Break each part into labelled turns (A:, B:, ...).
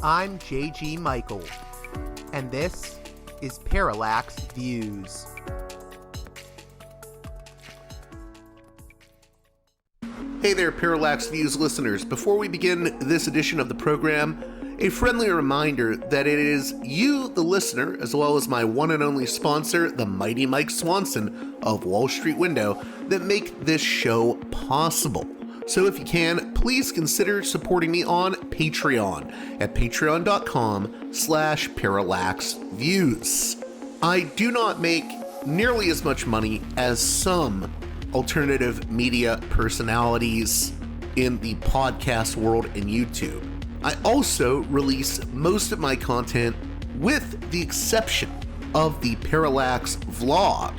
A: I'm JG Michael, and this is Parallax Views.
B: Hey there, Parallax Views listeners. Before we begin this edition of the program, a friendly reminder that it is you, the listener, as well as my one and only sponsor, the mighty Mike Swanson of Wall Street Window, that make this show possible. So if you can, please consider supporting me on Patreon at patreon.com/parallaxviews. I do not make nearly as much money as some alternative media personalities in the podcast world and YouTube. I also release most of my content, with the exception of the Parallax vlog,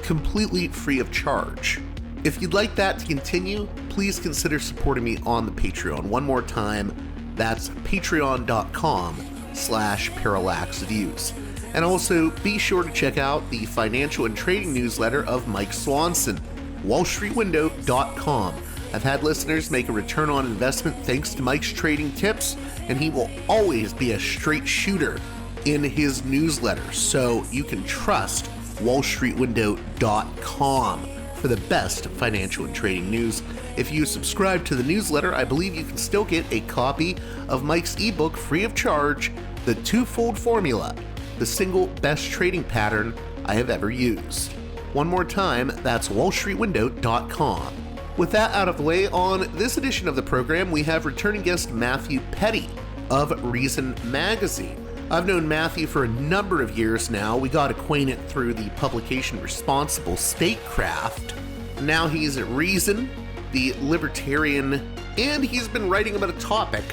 B: completely free of charge. If you'd like that to continue, please consider supporting me on the Patreon. One more time, that's patreon.com/parallaxviews. And also be sure to check out the financial and trading newsletter of Mike Swanson, wallstreetwindow.com. I've had listeners make a return on investment thanks to Mike's trading tips, and he will always be a straight shooter in his newsletter, so you can trust wallstreetwindow.com for the best financial and trading news. If you subscribe to the newsletter, I believe you can still get a copy of Mike's ebook free of charge, The Twofold Formula, the single best trading pattern I have ever used. One more time, that's wallstreetwindow.com. With that out of the way, on this edition of the program, we have returning guest Matthew Petti of Reason Magazine. I've known Matthew for a number of years now. We got acquainted through the publication Responsible Statecraft. Now he's at Reason, the libertarian, and he's been writing about a topic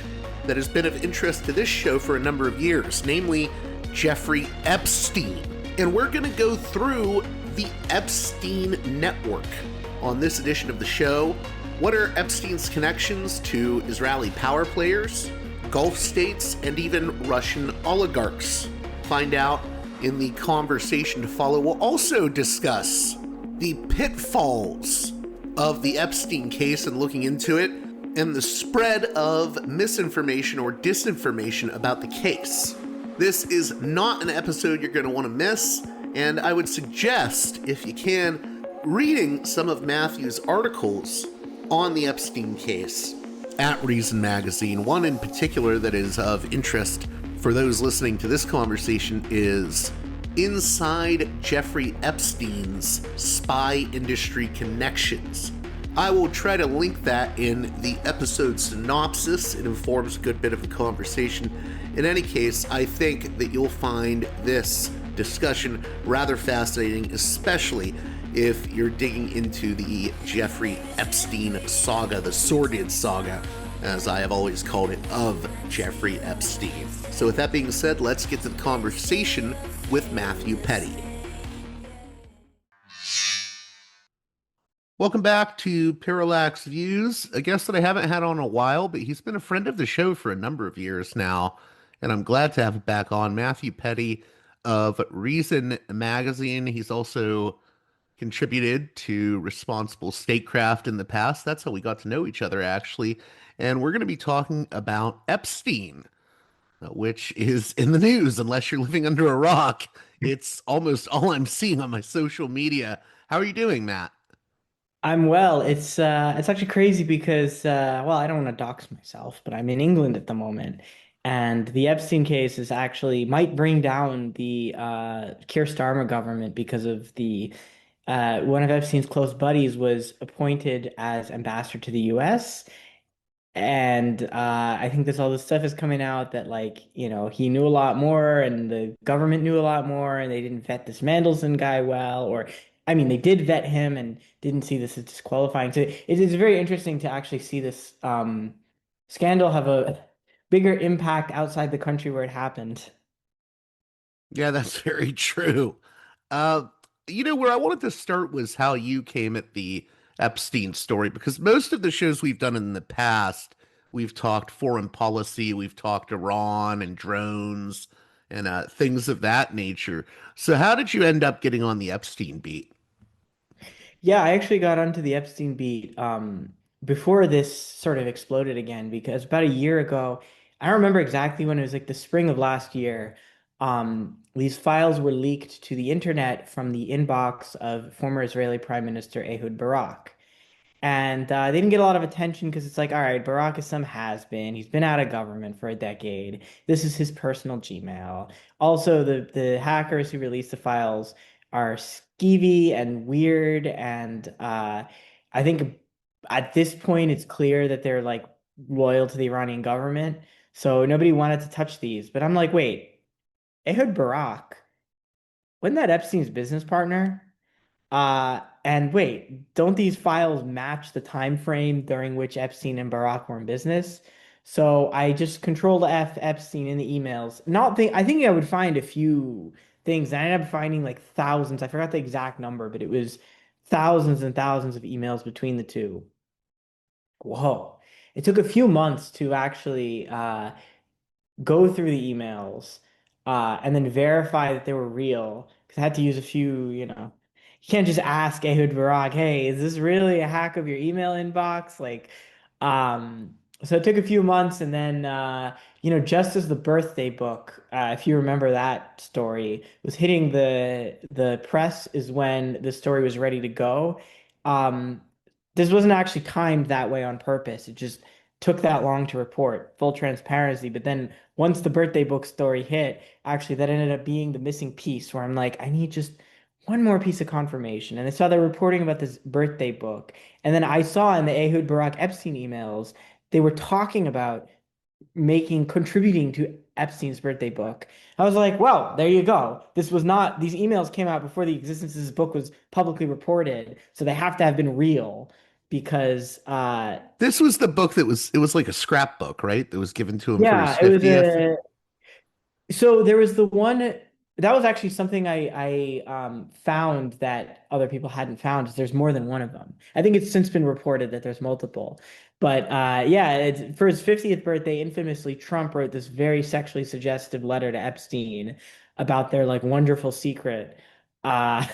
B: that has been of interest to this show for a number of years, namely Jeffrey Epstein. And we're going to go through the Epstein network on this edition of the show. What are Epstein's connections to Israeli power players, Gulf states, and even Russian oligarchs? Find out in the conversation to follow. We'll also discuss the pitfalls of the Epstein case and looking into it, and the spread of misinformation or disinformation about the case. This is not an episode you're going to want to miss, and I would suggest, if you can, reading some of Matthew's articles on the Epstein case at Reason Magazine. One in particular that is of interest for those listening to this conversation is Inside Jeffrey Epstein's Spy Industry Connections. I will try to link that in the episode synopsis. It informs a good bit of the conversation. In any case, I think that you'll find this discussion rather fascinating, especially if you're digging into the Jeffrey Epstein saga, the sordid saga, as I have always called it, of Jeffrey Epstein. So with that being said, let's get to the conversation with Matthew Petti. Welcome back to Parallax Views, a guest that I haven't had on a while, but he's been a friend of the show for a number of years now, and I'm glad to have him back on. Matthew Petti of Reason Magazine. He's also contributed to Responsible Statecraft in the past. That's how we got to know each other, actually. And we're going to be talking about Epstein, which is in the news. Unless you're living under a rock, it's almost all I'm seeing on my social media. How are you doing, Matt?
C: I'm well. It's actually crazy because well, I don't want to dox myself, but I'm in England at the moment, and the Epstein case is actually might bring down the Keir Starmer government because of the one of Epstein's close buddies was appointed as ambassador to the U.S. And I think there's all this stuff is coming out that he knew a lot more and the government knew a lot more and they didn't vet this Mandelson guy well, or I mean they did vet him and didn't see this as disqualifying. So it is very interesting to actually see this scandal have a bigger impact outside the country where it happened.
B: Yeah, that's very true. Where I wanted to start was how you came at the Epstein story, because most of the shows we've done in the past, we've talked foreign policy, we've talked Iran and drones and things of that nature. So how did you end up getting on the Epstein beat?
C: Yeah, I actually got onto the Epstein beat before this sort of exploded again because about a year ago, I don't remember exactly when it was like the spring of last year. These files were leaked to the internet from the inbox of former Israeli Prime Minister Ehud Barak. And they didn't get a lot of attention because it's like, all right, Barack is some has-been. He's been out of government for a decade. This is his personal Gmail. Also, the hackers who released the files are skeevy and weird. And I think at this point, it's clear that they're like loyal to the Iranian government. So nobody wanted to touch these. But I'm like, wait, Ehud Barak, wasn't that Epstein's business partner? And wait, don't these files match the time frame during which Epstein and Barack were in business? So I just control F Epstein in the emails. Not think I think I would find a few things. I ended up finding like thousands. I forgot the exact number, but it was thousands and thousands of emails between the two. Whoa. It took a few months to actually go through the emails and then verify that they were real. Because I had to use a few, you can't just ask Ehud Barak, hey, is this really a hack of your email inbox? So it took a few months, and then just as the birthday book, if you remember that story, was hitting the press, is when the story was ready to go. Um, this wasn't actually timed that way on purpose. It just took that long to report, full transparency. But then once the birthday book story hit, actually that ended up being the missing piece where I'm like, I need just one more piece of confirmation. And I saw they're reporting about this birthday book. And then I saw in the Ehud Barak Epstein emails, they were talking about contributing to Epstein's birthday book. I was like, well, there you go. This was not, these emails came out before the existence of this book was publicly reported. So they have to have been real because
B: This was the book it was like a scrapbook, right? That was given to him for his
C: yeah, it was
B: 50th.
C: so there was the one that was actually something I found that other people hadn't found is there's more than one of them. I think it's since been reported that there's multiple. But yeah, for his 50th birthday, infamously, Trump wrote this very sexually suggestive letter to Epstein about their like wonderful secret, uh,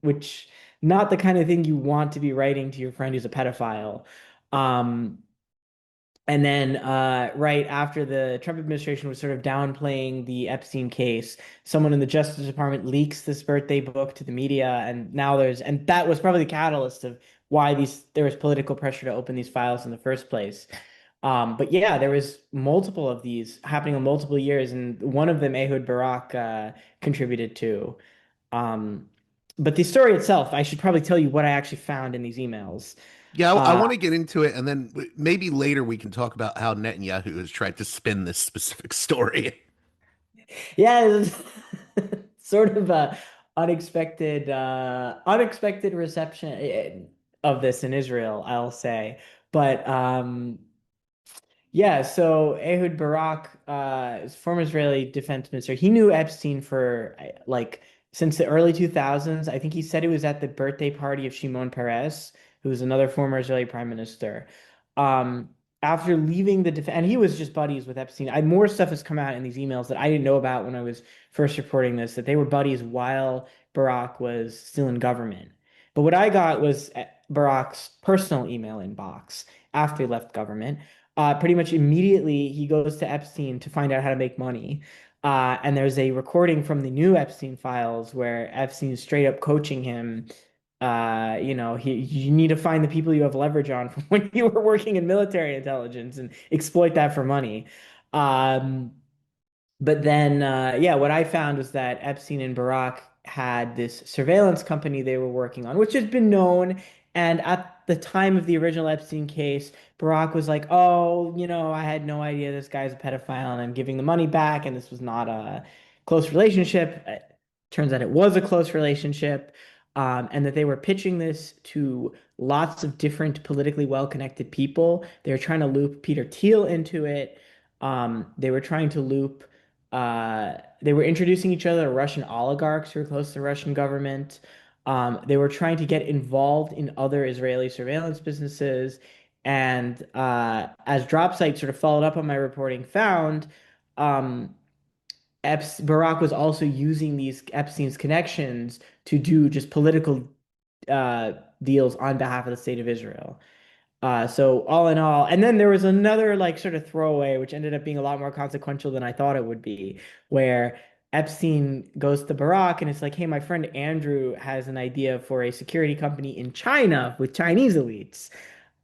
C: which not the kind of thing you want to be writing to your friend who's a pedophile. Um, and then, right after the Trump administration was sort of downplaying the Epstein case, someone in the Justice Department leaks this birthday book to the media, and and that was probably the catalyst of why there was political pressure to open these files in the first place. But yeah, there was multiple of these happening in multiple years, and one of them Ehud Barak contributed to. Um, but the story itself, I should probably tell you what I actually found in these emails.
B: Yeah, I
C: Uh,
B: want to get into it, and then maybe later we can talk about how Netanyahu has tried to spin this specific story.
C: Yeah, it was sort of a unexpected reception of this in Israel, I'll say. But yeah, so Ehud Barak, is former Israeli defense minister. He knew Epstein for like since the early 2000s. I think he said it was at the birthday party of Shimon Peres, who was another former Israeli prime minister. Um, After leaving the defense, and he was just buddies with Epstein. More stuff has come out in these emails that I didn't know about when I was first reporting this, that they were buddies while Barak was still in government. But what I got was Barak's personal email inbox after he left government. Pretty much immediately he goes to Epstein to find out how to make money. And there's a recording from the new Epstein files where Epstein is straight up coaching him. You need to find the people you have leverage on from when you were working in military intelligence and exploit that for money. Um, but then, yeah, what I found was that Epstein and Barack had this surveillance company they were working on, which has been known. And at the time of the original Epstein case, Barack was like, "Oh, I had no idea this guy's a pedophile, and I'm giving the money back, and this was not a close relationship." Turns out it was a close relationship, and that they were pitching this to lots of different politically well-connected people. They were trying to loop Peter Thiel into it. They were trying to loop they were introducing each other to Russian oligarchs who were close to the Russian government. They were trying to get involved in other Israeli surveillance businesses. And as Dropsite sort of followed up on my reporting, found um, Barack was also using these Epstein's connections to do just political deals on behalf of the state of Israel. So all in all, and then there was another like sort of throwaway, which ended up being a lot more consequential than I thought it would be, where Epstein goes to Barack and it's like, hey, my friend Andrew has an idea for a security company in China with Chinese elites.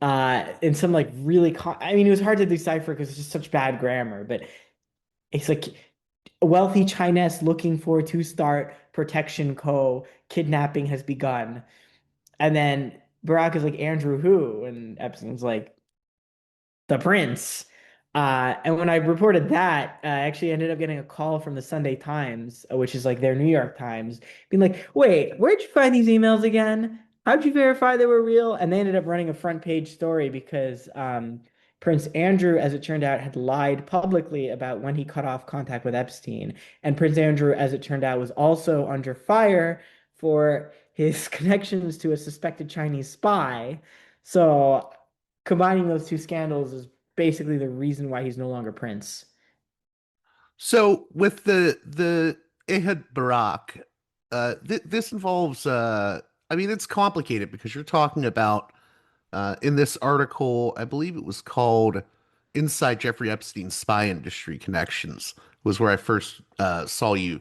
C: And some like really, I mean, it was hard to decipher because it's just such bad grammar, but it's like a wealthy Chinese looking for to start protection co. Kidnapping has begun. And then Barack is like, Andrew who? And Epstein's like, the prince. And when I reported that, I actually ended up getting a call from the Sunday Times, which is like their New York Times, being like, wait, where'd you find these emails again? How'd you verify they were real? And they ended up running a front page story because Prince Andrew, as it turned out, had lied publicly about when he cut off contact with Epstein. And Prince Andrew, as it turned out, was also under fire for his connections to a suspected Chinese spy. So combining those two scandals is basically the reason why he's no longer Prince.
B: So with the Ehud Barak, this involves I mean it's complicated because you're talking about in this article, I believe it was called Inside Jeffrey Epstein's Spy Industry Connections was where I first saw you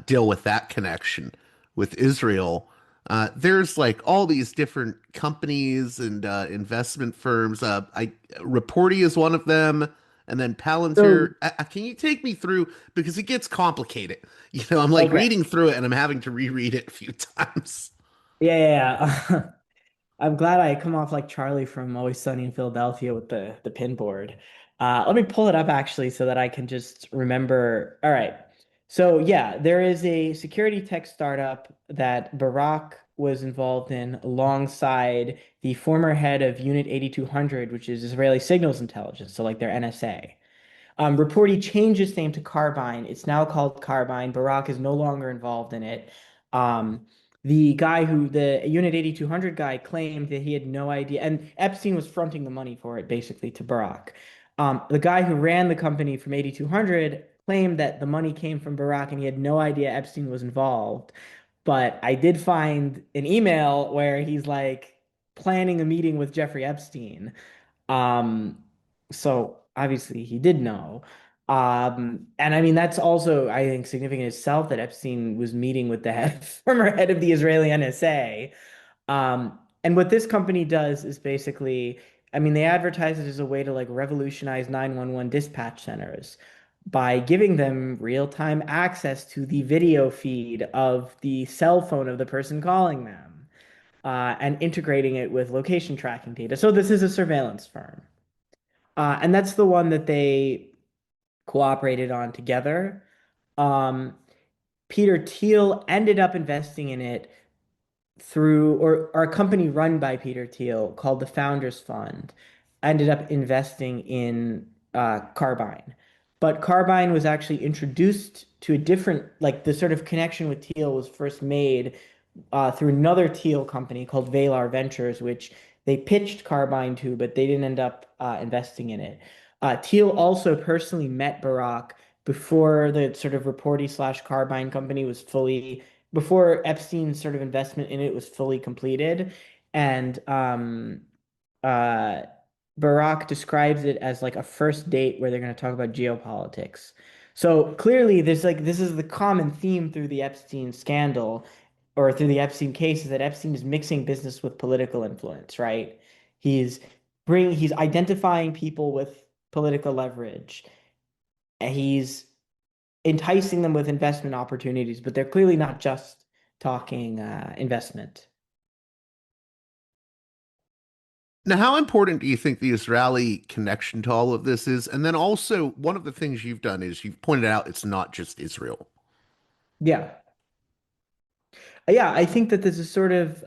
B: deal with that connection with Israel. There's like all these different companies and investment firms. Reporty is one of them, and then Palantir.
C: So,
B: Can you take me through because it gets complicated? You know, I'm like
C: okay.
B: reading through it and I'm having to reread it a few times.
C: Yeah, yeah, yeah. I'm glad I come off like Charlie from Always Sunny in Philadelphia with the pin board. Let me pull it up actually so that I can just remember. All right. So yeah, there is a security tech startup that Barack was involved in alongside the former head of Unit 8200, which is Israeli signals intelligence, so like their NSA. Reportedly changed its name to Carbine. It's now called Carbine. Barack is no longer involved in it. Um, the Unit 8200 guy claimed that he had no idea, and Epstein was fronting the money for it basically to Barack. The guy who ran the company from 8200 claimed that the money came from Barack and he had no idea Epstein was involved. But I did find an email where he's like planning a meeting with Jeffrey Epstein. Um, so obviously he did know. And I mean, that's also, I think, significant itself that Epstein was meeting with the former head of the Israeli NSA. And what this company does is basically, I mean, they advertise it as a way to like revolutionize 911 dispatch centers by giving them real-time access to the video feed of the cell phone of the person calling them, and integrating it with location tracking data. So this is a surveillance firm. And that's the one that they cooperated on together. Um, Peter Thiel ended up investing in it through, or a company run by Peter Thiel called the Founders Fund ended up investing in Carbine. But Carbine was actually introduced to a different, like the sort of connection with Thiel was first made through another Teal company called Valar Ventures, which they pitched Carbine to, but they didn't end up investing in it. Teal also personally met Barack before the sort of Reporty slash Carbine company was fully, before Epstein's sort of investment in it was fully completed. And uh, Barack describes it as like a first date where they're going to talk about geopolitics. So clearly, there's like this is the common theme through the Epstein scandal or through the Epstein case is that Epstein is mixing business with political influence, right? He's he's identifying people with political leverage, and he's enticing them with investment opportunities, but they're clearly not just talking investment.
B: Now, how important do you think the Israeli connection to all of this is? And then also, one of the things you've done is you've pointed out it's not just Israel.
C: Yeah. Yeah, I think that this is sort of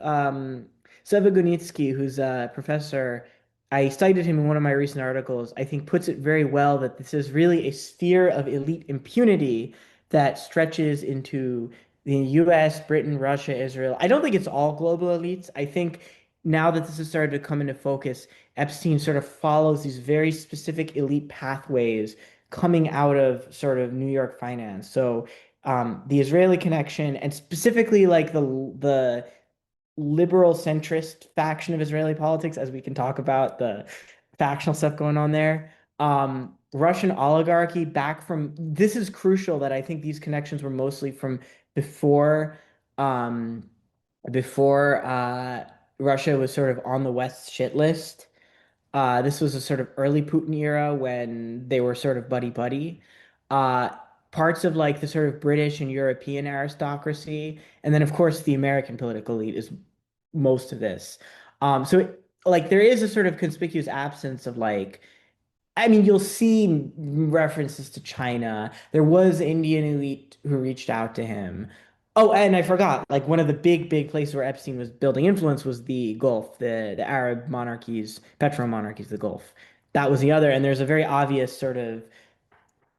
C: Sevagunitsky, who's a professor. I cited him in one of my recent articles. I think puts it very well that this is really a sphere of elite impunity that stretches into the US, Britain, Russia, Israel. I don't think it's all global elites. I think now that this has started to come into focus, Epstein sort of follows these very specific elite pathways coming out of sort of New York finance. So the Israeli connection, and specifically like the liberal centrist faction of Israeli politics, as we can talk about the factional stuff going on there. Russian oligarchy back from this is crucial that I think these connections were mostly from before um before Russia was sort of on the West shit list. This was a sort of early Putin era when they were sort of buddy buddy. Uh, Parts of like the sort of British and European aristocracy, and then of course the American political elite is most of this. Like there is a sort of conspicuous absence of like I mean, you'll see references to China. There was Indian elite who reached out to him. Oh, and I forgot, like one of the big places where Epstein was building influence was the Gulf, the Arab monarchies, petro monarchies, the Gulf. That was the other, and there's a very obvious sort of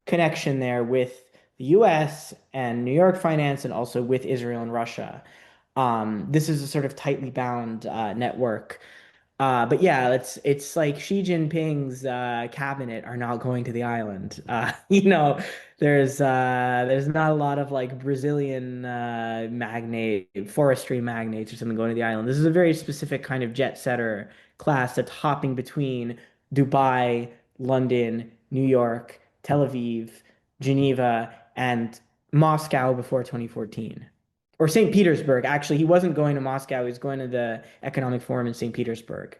C: connection there with the US and New York finance and also with Israel and Russia. This is a sort of tightly bound network. But yeah, it's like Xi Jinping's cabinet are not going to the island. There's not a lot of like Brazilian magnate, forestry magnates or something going to the island. This is a very specific kind of jet setter class that's hopping between Dubai, London, New York, Tel Aviv, Geneva, and Moscow before 2014 or St. Petersburg. Actually, he wasn't going to Moscow. He was going to the Economic Forum in St. Petersburg.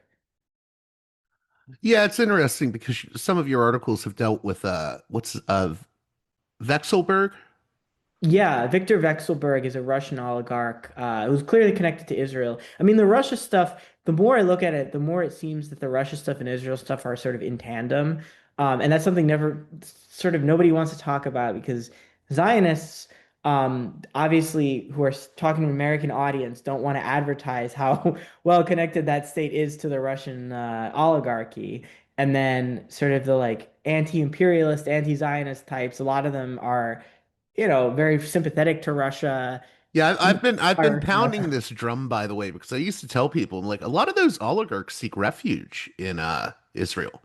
B: Yeah, it's interesting because some of your articles have dealt with what's Vexelberg.
C: Yeah, Viktor Vekselberg is a Russian oligarch who's clearly connected to Israel. I mean, the Russia stuff, the more I look at it, the more it seems that the Russia stuff and Israel stuff are sort of in tandem. And that's something never sort of nobody wants to talk about because Zionists, obviously, who are talking to an American audience, don't want to advertise how well connected that state is to the Russian oligarchy. And then sort of the like anti-imperialist, anti-Zionist types, a lot of them are very sympathetic to Russia.
B: Yeah, I've been
C: Are,
B: pounding this drum, by the way, because I used to tell people, I'm like, a lot of those oligarchs seek refuge in Israel.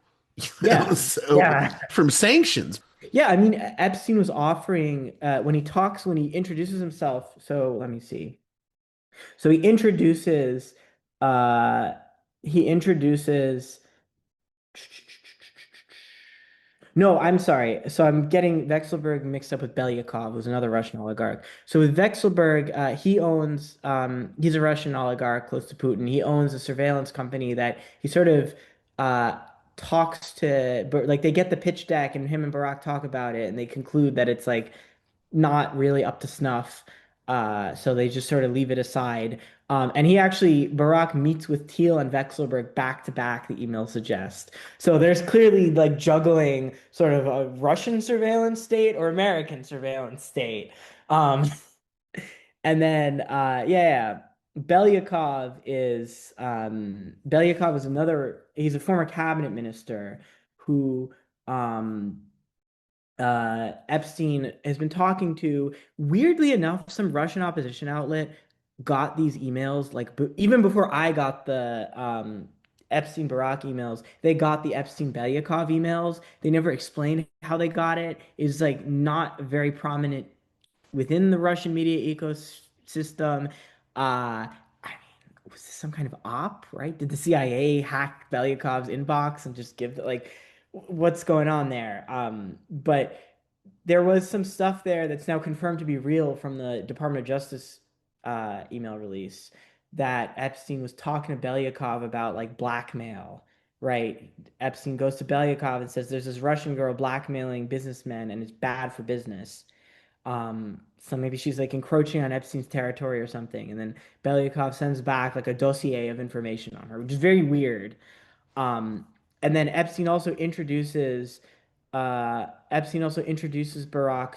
C: yeah,
B: So
C: yeah,
B: from sanctions.
C: yeah. I mean, Epstein was offering when he introduces himself. So let me see. So uh, he introduces. No, I'm sorry. So I'm getting Vekselberg mixed up with Belyakov, who's another Russian oligarch. So with Vekselberg, he's a Russian oligarch close to Putin. He owns a surveillance company that he sort of uh, talks to, but like they get the pitch deck and him and Barack talk about it, and they conclude that it's like not really up to snuff. So they just sort of leave it aside. And Barack meets with Thiel and Vekselberg back to back, the email suggests. So there's clearly like juggling sort of a Russian surveillance state or American surveillance state. Um, and then, yeah, Belyakov is he's a former cabinet minister who, um, Epstein has been talking to. Weirdly enough, some Russian opposition outlet got these emails like even before I got the Epstein Barack emails. They got the Epstein Belyakov emails. They never explained how they got it. It's like not very prominent within the Russian media ecosystem. I mean, was this some kind of op, right? Did the CIA hack Belyakov's inbox and just give like what's going on there? But there was some stuff there that's now confirmed to be real from the Department of Justice email release that Epstein was talking to Belyakov about like blackmail, right? Epstein goes to Belyakov and says there's this Russian girl blackmailing businessmen and it's bad for business. So maybe she's like encroaching on Epstein's territory or something. And then Belyakov sends back like a dossier of information on her, which is very weird. Um, and then Epstein also introduces Barack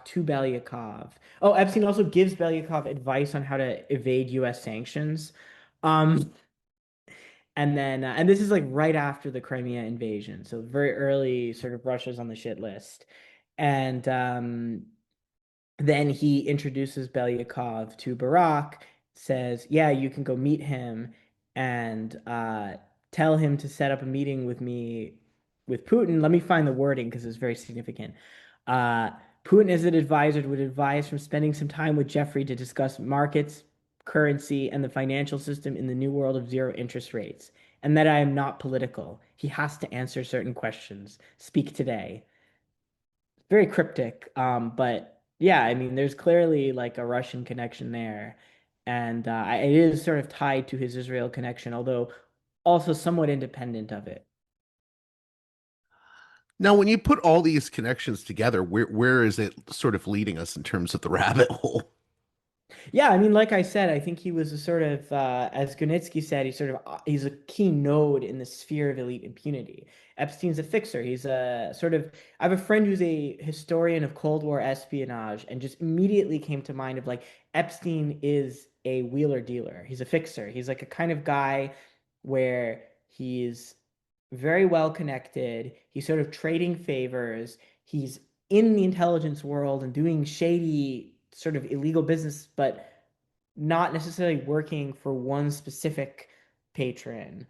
C: to Belyakov. Oh, Epstein also gives Belyakov advice on how to evade U.S. sanctions. Um, and this is like right after the Crimea invasion, so very early, sort of Russia's on the shit list. And then he introduces Belyakov to Barack, says, "Yeah, you can go meet him and tell him to set up a meeting with me with Putin." Let me find the wording because it's very significant. Uh, Putin, as an advisor, would advise from spending some time with Jeffrey to discuss markets, currency and the financial system in the new world of zero interest rates, and that I am not political. He has to answer certain questions. Speak today. Very cryptic, but yeah, I mean, there's clearly like a Russian connection there, and it is sort of tied to his Israel connection, although also somewhat independent of it.
B: Now, when you put all these connections together, where is it sort of leading us in terms of the rabbit hole?
C: Yeah, I mean, like I said, I think he was a sort of, as Gunitsky said, he's a key node in the sphere of elite impunity. Epstein's a fixer. He's a sort of. I have a friend who's a historian of Cold War espionage, and just immediately came to mind of like Epstein is a wheeler dealer. He's a fixer. He's like a kind of guy where he's very well connected. He's sort of trading favors. He's in the intelligence world and doing shady sort of illegal business, but not necessarily working for one specific patron.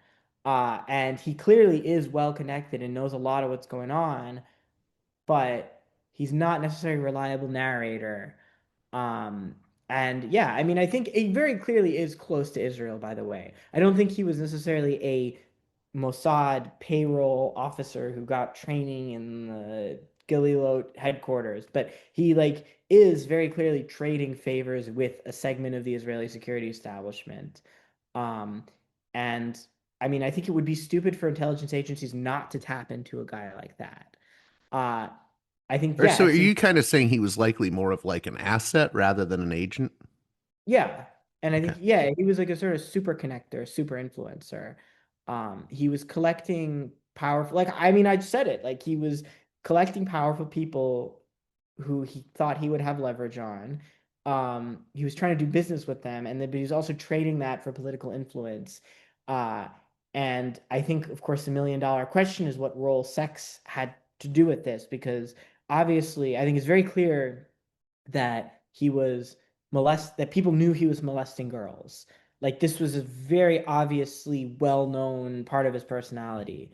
C: And he clearly is well connected and knows a lot of what's going on, but he's not necessarily a reliable narrator. Um, and yeah, I mean, I think it very clearly is close to Israel, by the way. I don't think he was necessarily a Mossad payroll officer who got training in the Galileo headquarters, but he like is very clearly trading favors with a segment of the Israeli security establishment. Um, and I mean, I think it would be stupid for intelligence agencies not to tap into a guy like that. Uh, I think,
B: Or
C: yeah,
B: so are
C: Epstein.
B: you kind of saying he was likely more of like an asset rather than an agent?
C: Yeah. And I
B: Okay.
C: think, yeah, he was like a sort of super connector, super influencer. He was collecting powerful, like, I mean, I said it, like, he was collecting powerful people who he thought he would have leverage on. He was trying to do business with them, and then but he was also trading that for political influence. Uh, and I think, of course, the $1 million question is what role sex had to do with this, because obviously, I think it's very clear that he was that people knew he was molesting girls. Like this was a very obviously well-known part of his personality.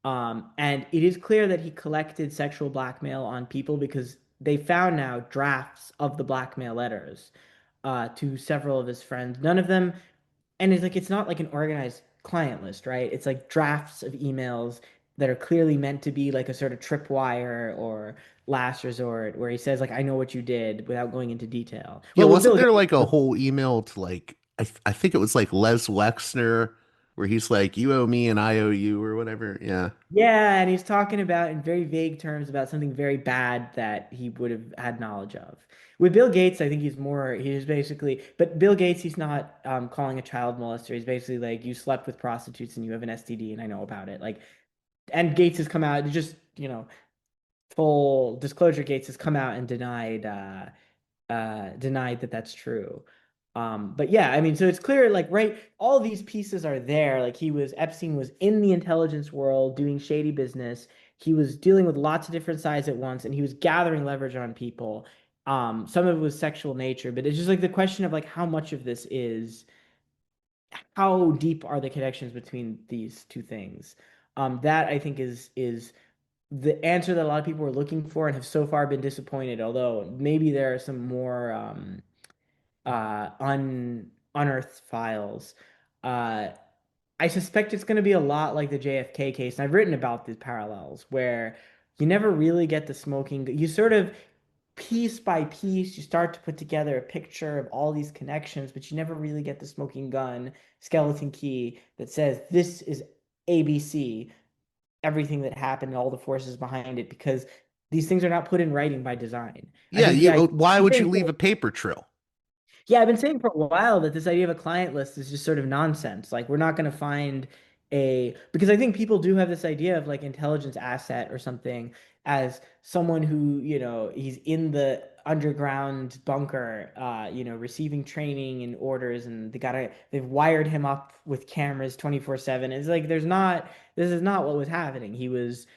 C: And it is clear that he collected sexual blackmail on people because they found now drafts of the blackmail letters to several of his friends. None of them, and it's like it's not like an organized client list, right? It's like drafts of emails that are clearly meant to be like a sort of tripwire or last resort where he says like I know what you did without going into detail.
B: Yeah,
C: Well, with
B: wasn't
C: Bill
B: there
C: Gates,
B: like a whole email to like I think it was like Les Wexner where he's like, "You owe me and I owe you" or whatever. Yeah.
C: yeah, and he's talking about in very vague terms about something very bad that he would have had knowledge of. With Bill Gates, I think he's basically, but Bill Gates, he's not calling a child molester. He's basically like, you slept with prostitutes and you have an STD and I know about it. Like, and Gates has come out, just, full disclosure, Gates has come out and denied that that's true. But yeah, I mean, so it's clear, like, right, all these pieces are there. Like Epstein was in the intelligence world doing shady business. He was dealing with lots of different sides at once, and he was gathering leverage on people. Some of it was sexual nature, but it's just like the question of like how much of this is, how deep are the connections between these two things? That I think is the answer that a lot of people were looking for and have so far been disappointed. Although maybe there are some more unearthed files. Uh, I suspect it's going to be a lot like the JFK case, and I've written about these parallels where you never really get the smoking. You sort of piece by piece, you start to put together a picture of all these connections, but you never really get the smoking gun, skeleton key that says this is ABC, everything that happened and all the forces behind it, because these things are not put in writing by design. I
B: Yeah,
C: think the idea.
B: why would you leave a paper trail?
C: Yeah, I've been saying for a while that this idea of a client list is just sort of nonsense. Like we're not going to find because I think people do have this idea of like intelligence asset or something as someone who, he's in the underground bunker, receiving training and orders and they've wired him up with cameras 24/7. It's like this is not what was happening. He was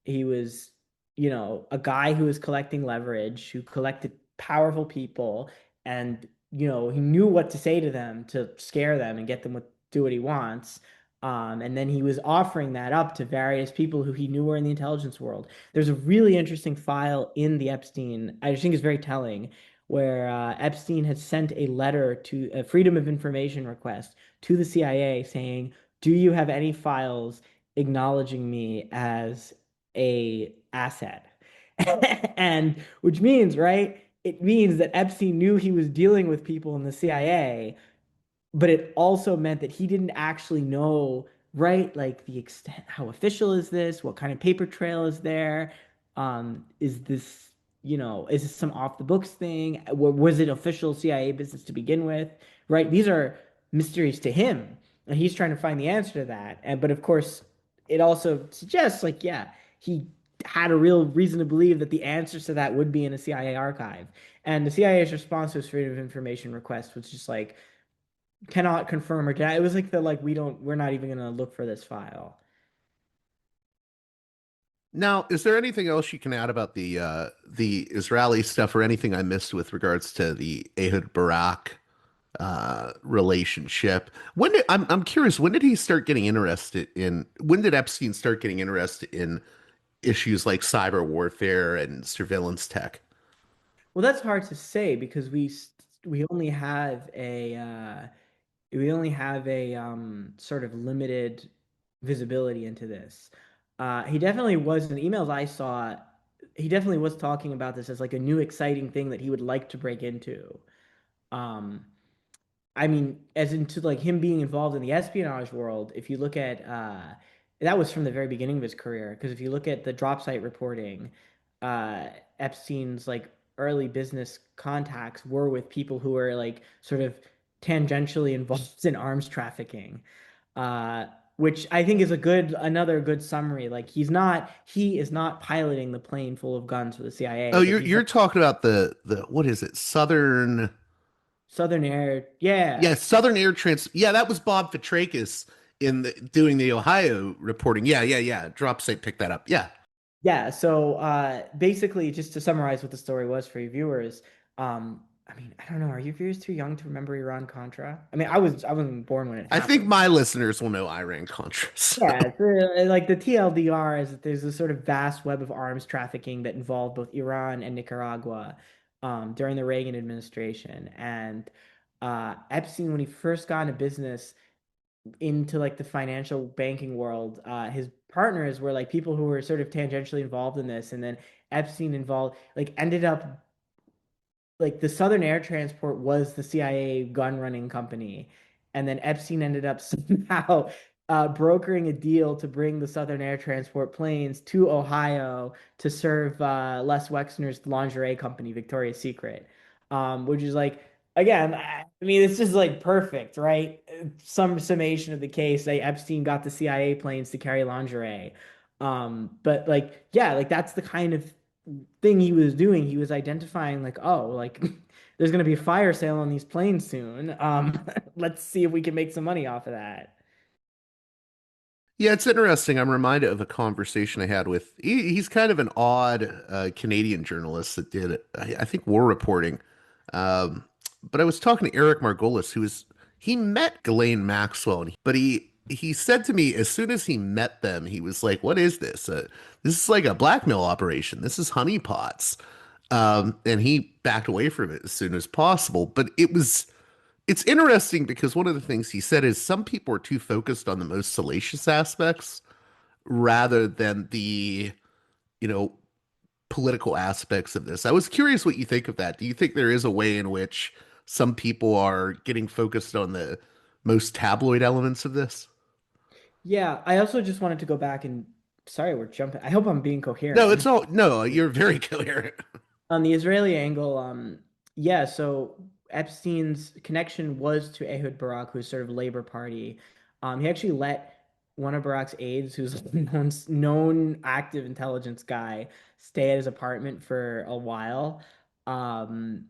C: a guy who was collecting leverage, who collected powerful people, and he knew what to say to them to scare them and get them to do what he wants. And then he was offering that up to various people who he knew were in the intelligence world. There's a really interesting file in the Epstein, I just think is very telling, where Epstein had sent a letter to a Freedom of Information request to the CIA saying, "Do you have any files acknowledging me as a asset?" And which means, right? It means that Epstein knew he was dealing with people in the CIA, but it also meant that he didn't actually know, right, like the extent, how official is this, what kind of paper trail is there, is this, is this some off the books thing, was it official CIA business to begin with, right? These are mysteries to him, and he's trying to find the answer to that. And but of course it also suggests, like, yeah, he had a real reason to believe that the answers to that would be in a CIA archive. And the CIA's response to his freedom of information request was just like, cannot confirm or deny. It was like the, like, we're not even gonna look for this file.
B: Now, is there anything else you can add about the Israeli stuff or anything I missed with regards to the Ehud Barak relationship? I'm curious, when did he start getting interested in when did Epstein start getting interested in issues like cyber warfare and surveillance tech?
C: Well, that's hard to say because we only have a sort of limited visibility into this. He definitely was in the emails I saw. He definitely was talking about this as like a new exciting thing that he would like to break into. Um, I mean, as into like him being involved in the espionage world, if you look at that was from the very beginning of his career. Because if you look at the drop site reporting, Epstein's like early business contacts were with people who were like sort of tangentially involved in arms trafficking. Uh, which I think is another good summary. Like he is not piloting the plane full of guns for the
B: Oh,
C: CIA, but he's
B: you're
C: like
B: talking about the what is it? Southern
C: Southern Air. Yeah.
B: Yeah, Southern Air Trans Yeah, that was Bob Petrakis doing the Ohio reporting. Yeah. Drop Saint picked that up. Yeah.
C: Yeah, so basically, just to summarize what the story was for your viewers, I mean, I don't know, are your viewers too young to remember Iran-Contra? I mean, I wasn't born when it
B: I think
C: happened.
B: my listeners will know Iran Contra. So.
C: Yeah, it's, like the TLDR is that there's a sort of vast web of arms trafficking that involved both Iran and Nicaragua during the Reagan administration. And Epstein, when he first got into business, into like the financial banking world, his partners were like people who were sort of tangentially involved in this, and then Epstein involved like ended up like the Southern Air Transport was the CIA gun running company, and then Epstein ended up somehow brokering a deal to bring the Southern Air Transport planes to Ohio to serve Les Wexner's lingerie company, Victoria's Secret, which is like, again, I mean, it's just like perfect, right? Some summation of the case. They Epstein got the CIA planes to carry lingerie. But like, yeah, like that's the kind of thing he was doing. He was identifying like, oh, like there's gonna be a fire sale on these planes soon. Let's see if we can make some money off of that.
B: Yeah, it's interesting. I'm reminded of a conversation I had with. He's kind of an odd Canadian journalist that did, I think, war reporting. Um, but I was talking to Eric Margolis, he met Ghislaine Maxwell, but he said to me as soon as he met them, he was like, "What is this? This is like a blackmail operation. This is honeypots." And he backed away from it as soon as possible. But it's interesting because one of the things he said is some people are too focused on the most salacious aspects rather than the, you know, political aspects of this. I was curious what you think of that. Do you think there is a way in which some people are getting focused on the most tabloid elements of this?
C: Yeah, I also just wanted to go back and sorry, we're jumping. I hope I'm being
B: No,
C: coherent.
B: it's all no, you're very coherent.
C: On the Israeli angle, yeah, so Epstein's connection was to Ehud Barak, who's sort of Labor Party. He actually let one of Barak's aides, who's a known active intelligence guy, stay at his apartment for a while, um,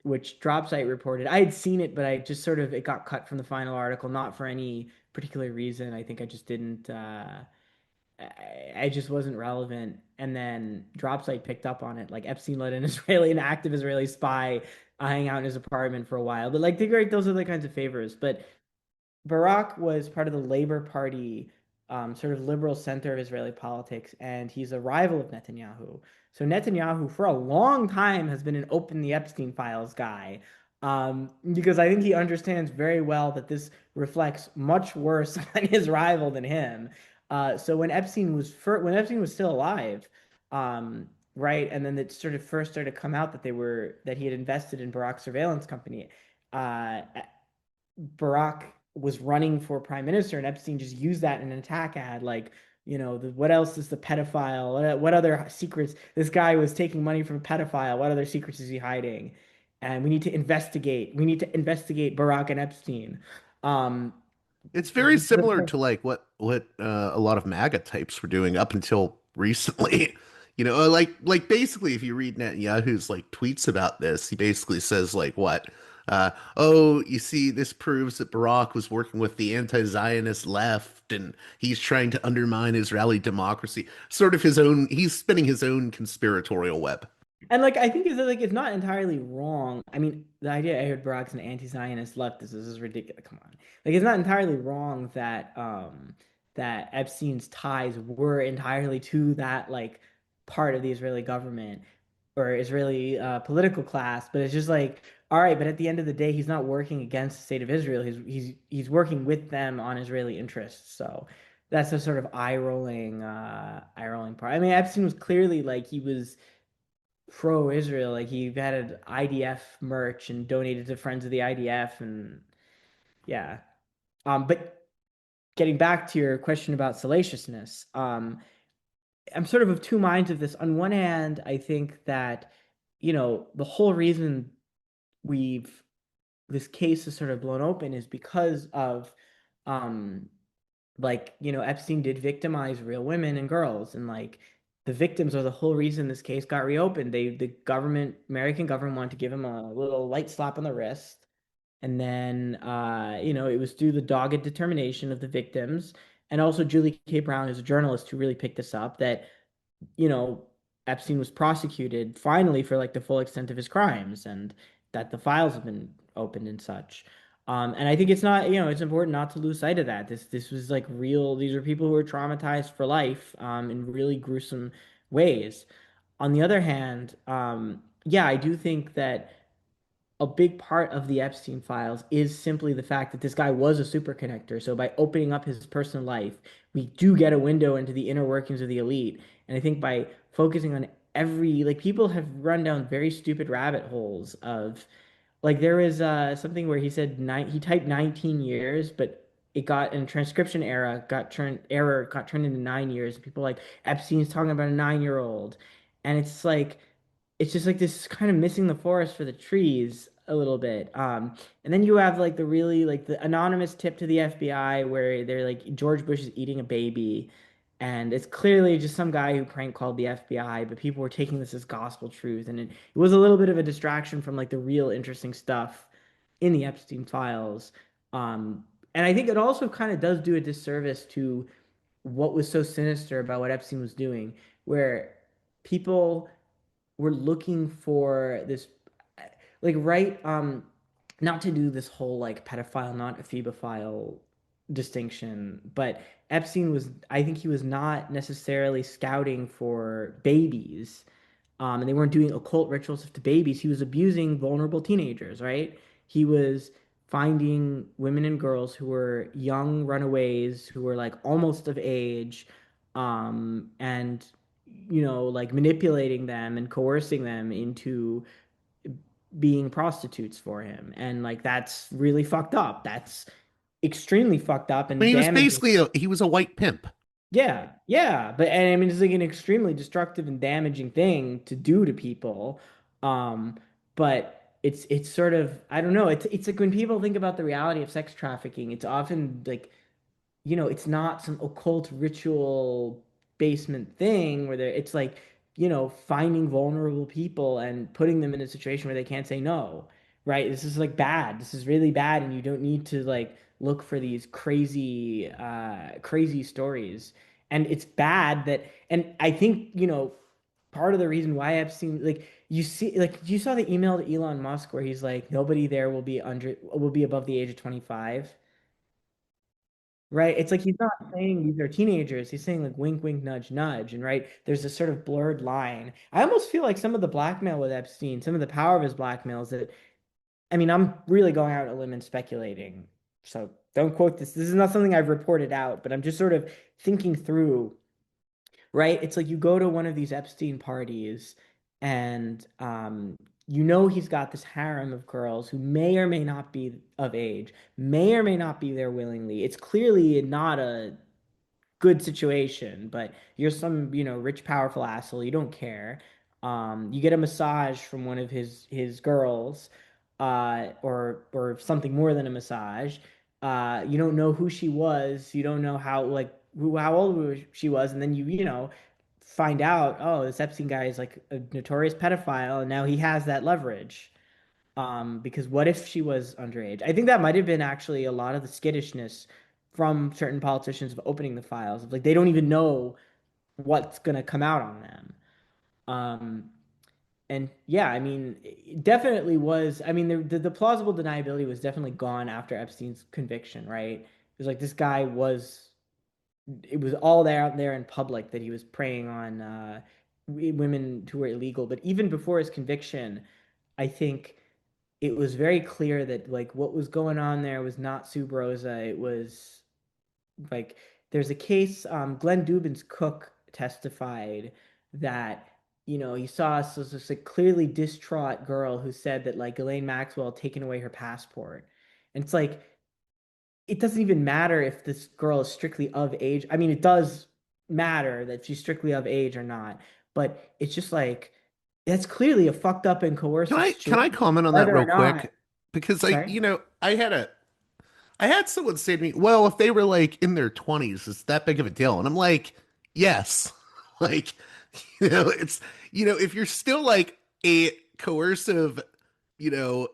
C: which Dropsite reported. I had seen it, but I just sort of it got cut from the final article, not for any particular reason. I think I just didn't. I just wasn't relevant. And then Dropsite picked up on it. Like Epstein let an active Israeli spy hang out in his apartment for a while. But like, great, those are the kinds of favors. But Barak was part of the Labor Party, sort of liberal center of Israeli politics, and he's a rival of Netanyahu. So Netanyahu, for a long time, has been an open the Epstein files guy, because I think he understands very well that this reflects much worse on his rival than him. So when Epstein was still alive, um, right, and then it sort of first started to come out that he had invested in Barack's surveillance company. Uh, Barack was running for prime minister, and Epstein just used that in an attack ad, like, what else is the pedophile? What other secrets? This guy was taking money from a pedophile. What other secrets is he hiding? And we need to investigate. We need to investigate Barack and Epstein. Um,
B: It's very similar to like what a lot of MAGA types were doing up until recently. Like basically, if you read Netanyahu's like tweets about this, he basically says like what, oh, you see, this proves that Barack was working with the anti-Zionist left, and he's trying to undermine Israeli democracy. Sort of his own. He's spinning his own conspiratorial web.
C: And like I think it's not entirely wrong. I mean, the idea I heard Barack's an anti-Zionist leftist, this is ridiculous. Come on. Like it's not entirely wrong that Epstein's ties were entirely to that like part of the Israeli government or Israeli political class, but it's just like, all right, but at the end of the day, he's not working against the state of Israel. He's working with them on Israeli interests. So that's a sort of eye rolling part. I mean, Epstein was clearly like he was pro-Israel. Like he had IDF merch and donated to friends of the IDF, and yeah. But getting back to your question about salaciousness, I'm sort of two minds of this. On one hand, I think that the whole reason we've this case is sort of blown open is because of um like Epstein did victimize real women and girls, and like the victims are the whole reason this case got reopened. The American government wanted to give him a little light slap on the wrist, and then it was through the dogged determination of the victims, and also Julie K. Brown is a journalist who really picked this up, that you know, Epstein was prosecuted finally for like the full extent of his crimes, and that the files have been opened and such. And I think it's not, it's important not to lose sight of that. This was like real. These are people who were traumatized for life, in really gruesome ways. On the other hand, yeah, I do think that a big part of the Epstein files is simply the fact that this guy was a super connector. So by opening up his personal life, we do get a window into the inner workings of the elite. And I think by focusing on like people have run down very stupid rabbit holes of like there was something where he typed 19 years, but it got in transcription got turned into 9 years. And people like Epstein's talking about a 9-year old, and it's just like this kind of missing the forest for the trees a little bit. And then you have like the really like the anonymous tip to the FBI where they're like George Bush is eating a baby, and it's clearly just some guy who prank called the FBI, but people were taking this as gospel truth, and it was a little bit of a distraction from like the real interesting stuff in the Epstein files. Um, and I think it also kind of does do a disservice to what was so sinister about what Epstein was doing, where people we're looking for this like right not to do this whole like pedophile not ephebophile distinction, but Epstein was, I think he was not necessarily scouting for babies, and they weren't doing occult rituals to babies. He was abusing vulnerable teenagers, right? He was finding women and girls who were young runaways who were like almost of age, and like manipulating them and coercing them into being prostitutes for him. And like that's really fucked up. That's extremely fucked up
B: I mean,
C: and
B: he was
C: damaging.
B: basically he was a white pimp.
C: Yeah, yeah, but and I mean it's like an extremely destructive and damaging thing to do to people. Um, but it's sort of, I don't know, it's like when people think about the reality of sex trafficking, it's often like it's not some occult ritual basement thing where it's like, finding vulnerable people and putting them in a situation where they can't say no, right? This is like bad. This is really bad, and you don't need to like look for these crazy stories. And it's bad that, and I think, part of the reason why Epstein, like, you see, like, you saw the email to Elon Musk where he's like, nobody there will be above the age of 25. Right? It's like he's not saying these are teenagers. He's saying like wink, wink, nudge, nudge. And right, there's this sort of blurred line. I almost feel like some of the blackmail with Epstein, some of the power of his blackmail is that, I mean, I'm really going out on a limb and speculating. So don't quote this. This is not something I've reported out, but I'm just sort of thinking through, right? It's like you go to one of these Epstein parties and you know he's got this harem of girls who may or may not be of age, may or may not be there willingly. It's clearly not a good situation, but you're some, rich, powerful asshole. You don't care. You get a massage from one of his girls, or something more than a massage. You don't know who she was. You don't know how old she was, and then find out, oh, this Epstein guy is like a notorious pedophile, and now he has that leverage. Because what if she was underage? I think that might have been actually a lot of the skittishness from certain politicians of opening the files of like they don't even know what's gonna come out on them. Um, and yeah, I mean, it definitely was. I mean, the plausible deniability was definitely gone after Epstein's conviction, right? It was like this guy was. It was all there out there in public that he was preying on women who were illegal. But even before his conviction, I think it was very clear that like what was going on there was not sub rosa. It was like there's a case. Glenn Dubin's cook testified that he saw this like clearly distraught girl who said that like Ghislaine Maxwell had taken away her passport, and it's like it doesn't even matter if this girl is strictly of age. I mean, it does matter that she's strictly of age or not, but it's just like that's clearly a fucked up and
B: Can
C: coercive
B: I
C: situation,
B: comment on that
C: whether
B: real
C: or not.
B: quick? Because
C: Sorry.
B: I had someone say to me, "Well, if they were like in their 20s, it's that big of a deal." And I'm like, "Yes." Like, it's if you're still like a coercive,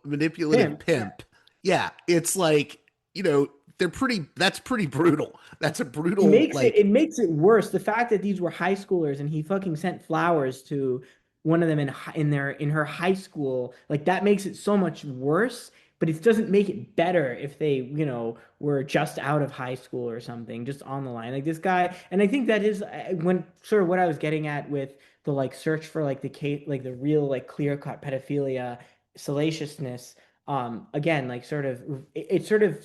B: manipulative
C: Pimp.
B: pimp, yeah, it's like, that's pretty brutal. That's a
C: It
B: brutal
C: makes it
B: like
C: it makes it worse. The fact that these were high schoolers and he fucking sent flowers to one of them in her high school, like that makes it so much worse. But it doesn't make it better if they, were just out of high school or something, just on the line. Like this guy, and I think that is when sort of what I was getting at with the like search for like the case, like the real like clear-cut pedophilia, salaciousness. Again, like sort of it sort of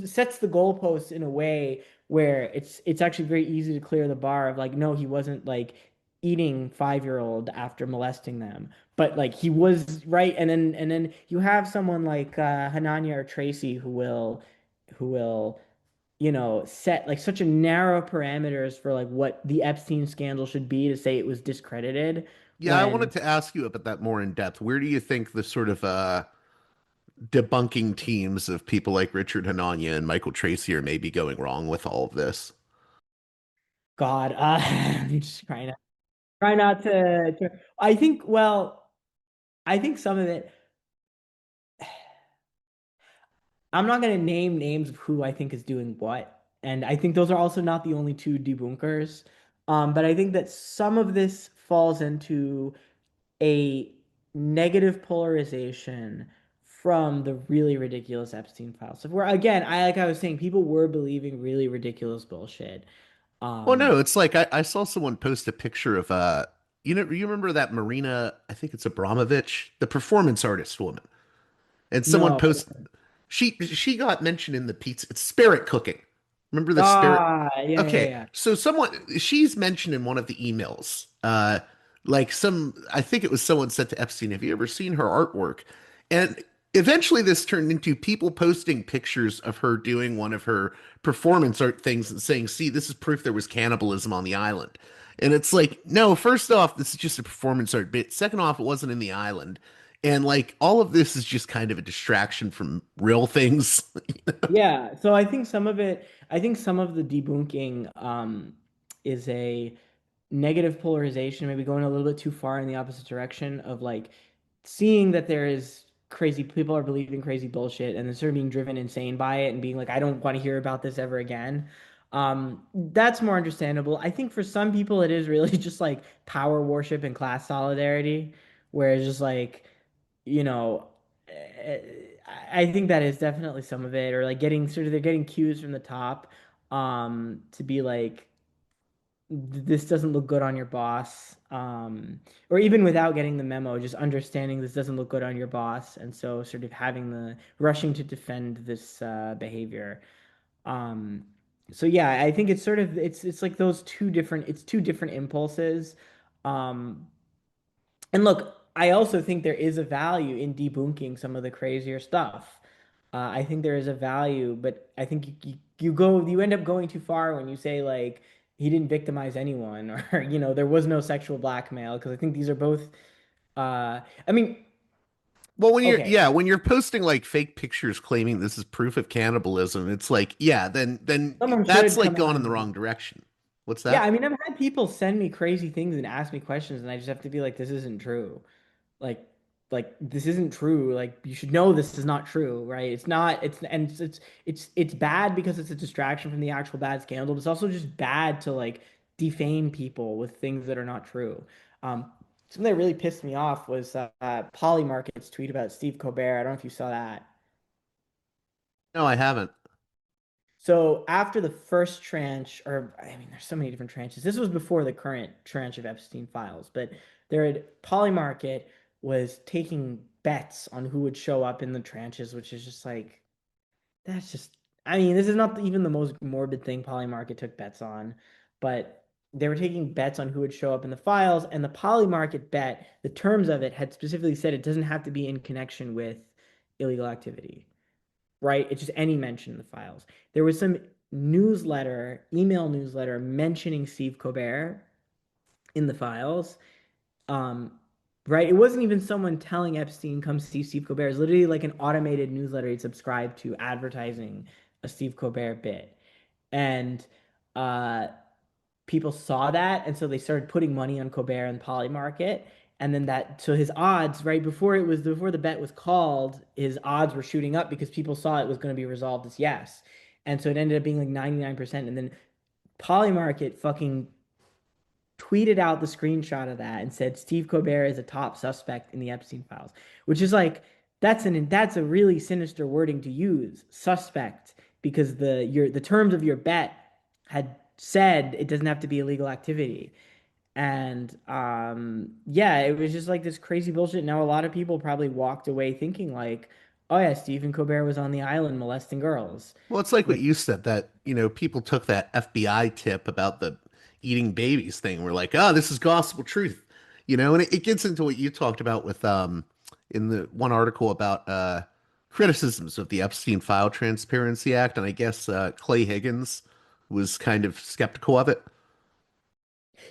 C: sets the goalposts in a way where it's actually very easy to clear the bar of like no he wasn't like eating 5-year-old after molesting them, but like he was right. And then you have someone like Hananya or Tracy who will set like such a narrow parameters for like what the Epstein scandal should be to say it was discredited
B: yeah, I wanted
C: when
B: to ask you about that more in depth. Where do you think the sort of debunking teams of people like Richard Hananya and Michael Tracy are maybe going wrong with all of this?
C: God, I'm just try not to. I think, well, I think some of it. I'm not going to name names of who I think is doing what. And I think those are also not the only two debunkers. But I think that some of this falls into a negative polarization from the really ridiculous Epstein files. So where again, like I was saying, people were believing really ridiculous bullshit.
B: Well,
C: Um,
B: no, it's like I saw someone post a picture of you remember that Marina, I think it's Abramovich, the performance artist woman. And someone
C: no.
B: post she got mentioned in the pizza. It's spirit cooking. Remember the spirit?
C: Yeah, yeah,
B: Okay,
C: yeah.
B: so she's mentioned in one of the emails. Like I think it was someone said to Epstein, "Have you ever seen her artwork?" And eventually this turned into people posting pictures of her doing one of her performance art things and saying, "See, this is proof there was cannibalism on the island." And it's like, no, first off, this is just a performance art bit. Second off, it wasn't in the island. And like all of this is just kind of a distraction from real things.
C: Yeah, so I think some of the debunking is a negative polarization, maybe going a little bit too far in the opposite direction of like seeing that there is crazy people are believing crazy bullshit and then sort of being driven insane by it and being like, I don't want to hear about this ever again. That's more understandable. I think for some people it is really just like power worship and class solidarity, where it's just like you know, I think that is definitely some of it, or like getting sort of they're getting cues from the top. to be like, this doesn't look good on your boss. Or even without getting the memo, just understanding this doesn't look good on your boss. And so sort of having the rushing to defend this behavior. Um, so yeah, I think it's sort of it's like those two different impulses. Um, and look, I also think there is a value in debunking some of the crazier stuff. I think there is a value, but I think you end up going too far when you say like he didn't victimize anyone or there was no sexual blackmail because I think these are both. I mean,
B: Well,
C: okay,
B: when you're posting like fake pictures claiming this is proof of cannibalism, it's like, yeah, then
C: someone
B: that's
C: should
B: like
C: come
B: going
C: out
B: in the
C: and
B: wrong direction. What's
C: yeah. I
B: that?
C: mean, I've had people send me crazy things and ask me questions, and I just have to be like, this isn't true. like this isn't true. Like you should know this is not true, right? It's not. It's bad because it's a distraction from the actual bad scandal, but it's also just bad to like defame people with things that are not true. um Something that really pissed me off was Polymarket's tweet about Steve Colbert. I don't know if you saw that.
B: No, I haven't.
C: So after the first tranche, or I mean, there's so many different tranches. This was before the current tranche of Epstein files, but Polymarket was taking bets on who would show up in the tranches, which is just like that's just. I mean, this is not even the most morbid thing Polymarket took bets on, but they were taking bets on who would show up in the files, and the Polymarket bet, the terms of it had specifically said it doesn't have to be in connection with illegal activity, right? It's just any mention in the files. There was some email newsletter mentioning Steve Colbert in the files. Um, right? It wasn't even someone telling Epstein, come see Steve Colbert. It was literally like an automated newsletter he'd subscribed to advertising a Steve Colbert bit. And uh, people saw that, and so they started putting money on Colbert and Poly Market. And then so his odds, right before the bet was called, his odds were shooting up because people saw it was going to be resolved as yes. And so it ended up being like 99%. And then Polymarket fucking tweeted out the screenshot of that and said Steve Colbert is a top suspect in the Epstein files, which is like that's a really sinister wording to use, suspect, because the terms of your bet had said it doesn't have to be illegal activity. And yeah, it was just like this crazy bullshit. Now a lot of people probably walked away thinking like, oh yeah, Stephen Colbert was on the island molesting girls.
B: Well, it's like what
C: With
B: you said that, people took that FBI tip about the eating babies thing. We're like, oh, this is gospel truth, and it gets into what you talked about with in the one article about criticisms of the Epstein File Transparency Act, and I guess Clay Higgins was kind of skeptical of it.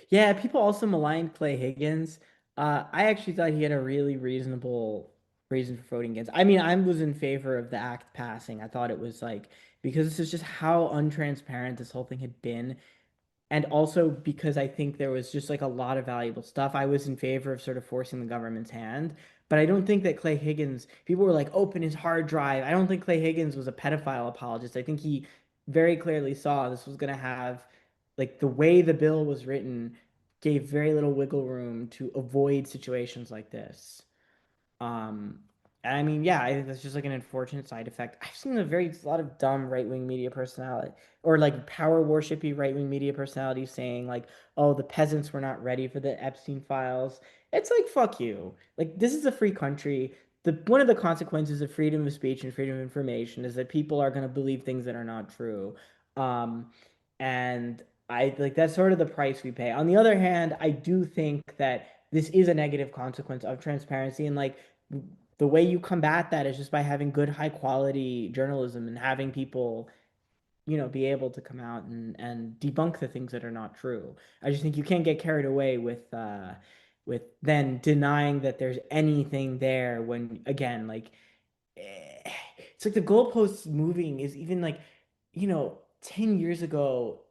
C: Yeah, people also maligned Clay Higgins. I actually thought he had a really reasonable reason for voting against. I mean, I was in favor of the act passing. I thought it was like because this is just how untransparent this whole thing had been, and also because I think there was just like a lot of valuable stuff. I was in favor of sort of forcing the government's hand, but I don't think that Clay Higgins, people were like, open his hard drive. I don't think Clay Higgins was a pedophile apologist. I think he very clearly saw this was going to have, like, the way the bill was written gave very little wiggle room to avoid situations like this. Um, I mean, yeah, I think that's just like an unfortunate side effect. I've seen a lot of dumb right wing media personality or like power worshipy right wing media personalities saying like, "Oh, the peasants were not ready for the Epstein files." It's like, fuck you. Like, this is a free country. The one of the consequences of freedom of speech and freedom of information is that people are going to believe things that are not true. Um, and I like that's sort of the price we pay. On the other hand, I do think that this is a negative consequence of transparency and like the way you combat that is just by having good high quality journalism and having people be able to come out and debunk the things that are not true. I just think you can't get carried away with then denying that there's anything there when again like it's like the goalposts moving is even like 10 years ago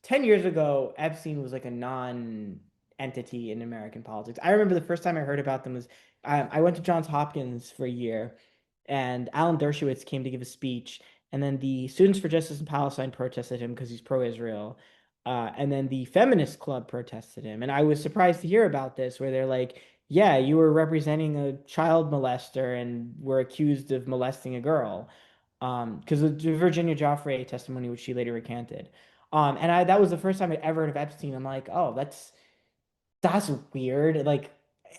C: 10 years ago Epstein was like a non-entity in American politics. I remember the first time I heard about them was I went to Johns Hopkins for a year and Alan Dershowitz came to give a speech and then the Students for Justice in Palestine protested him because he's pro-Israel. And then the Feminist Club protested him. And I was surprised to hear about this, where they're like, yeah, you were representing a child molester and were accused of molesting a girl. Because the Virginia Joffre testimony, which she later recanted. And that was the first time I'd ever heard of Epstein. I'm like, oh, that's weird. Like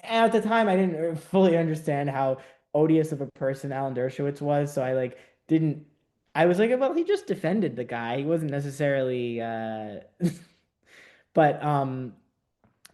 C: at the time, I didn't fully understand how odious of a person Alan Dershowitz was, so I like didn't. I was like, well, he just defended the guy. He wasn't necessarily, but I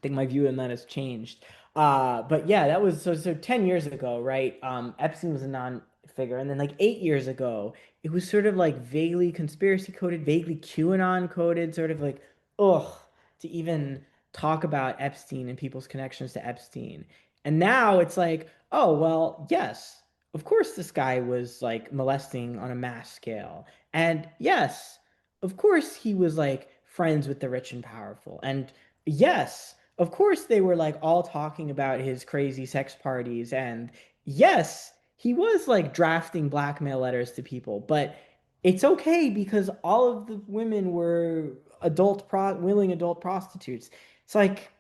C: think my view on that has changed. But yeah, that was so 10 years ago, right? Epstein was a non-figure, and then like 8 years ago, it was sort of like vaguely conspiracy coded, vaguely QAnon coded, sort of like, ugh, to even talk about Epstein and people's connections to Epstein. And now it's like, oh, well, yes, of course this guy was like molesting on a mass scale. And yes, of course he was like friends with the rich and powerful. And yes, of course they were like all talking about his crazy sex parties. And yes, he was like drafting blackmail letters to people, but it's okay because all of the women were willing adult prostitutes. It's like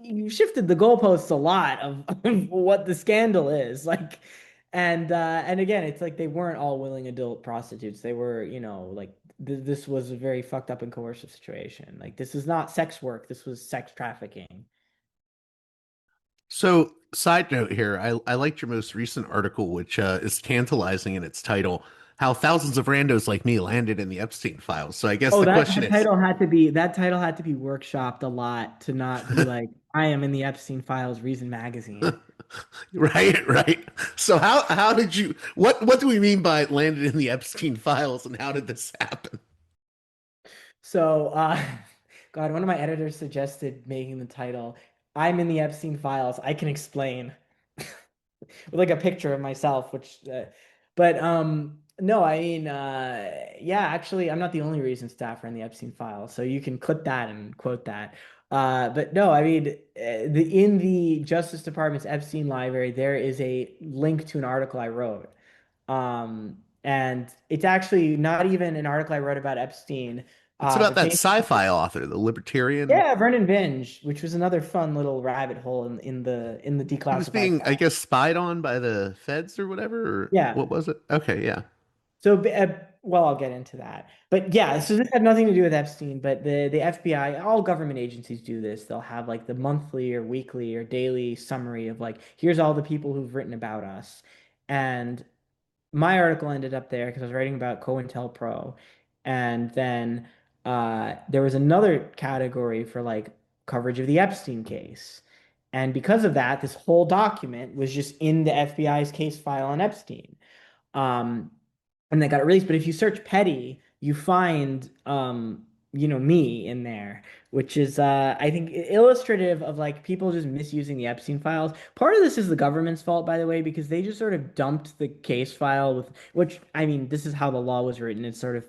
C: you shifted the goalposts a lot of what the scandal is. Like, and again, it's like they weren't all willing adult prostitutes. They were, like this was a very fucked up and coercive situation. Like this is not sex work. This was sex trafficking.
B: So, side note here, I liked your most recent article, which is tantalizing in its title, How Thousands of Randos Like Me Landed in the Epstein Files. So I guess
C: Oh,
B: the
C: that,
B: question
C: that
B: is,
C: title had to be that title had to be workshopped a lot to not be like, I am in the Epstein Files Reason magazine.
B: right, right. So how did you what do we mean by landed in the Epstein Files and how did this happen?
C: So, God, one of my editors suggested making the title, I'm in the Epstein Files. I can explain with like a picture of myself, but no, I mean, yeah, actually, I'm not the only reason staff are in the Epstein Files. So you can clip that and quote that. But no, I mean, in the Justice Department's Epstein library, there is a link to an article I wrote. And it's actually not even an article I wrote about Epstein.
B: It's about
C: But
B: that
C: James,
B: sci-fi author, the libertarian.
C: yeah, Vernon Binge, which was another fun little rabbit hole in the
B: He was
C: declassified
B: being, I
C: file.
B: guess, spied on by the feds or whatever, or
C: Yeah.
B: what was it? Okay, yeah.
C: So, well, I'll get into that. But yeah, so this had nothing to do with Epstein, but the FBI, all government agencies do this. They'll have like the monthly or weekly or daily summary of like, here's all the people who've written about us. And my article ended up there because I was writing about COINTELPRO. And then there was another category for like coverage of the Epstein case. And because of that, this whole document was just in the FBI's case file on Epstein. Um, and they got it released. But if you search Petti, you find me in there, which is I think illustrative of like people just misusing the Epstein files. Part of this is the government's fault, by the way, because they just sort of dumped the case file with which I mean, this is how the law was written. It's sort of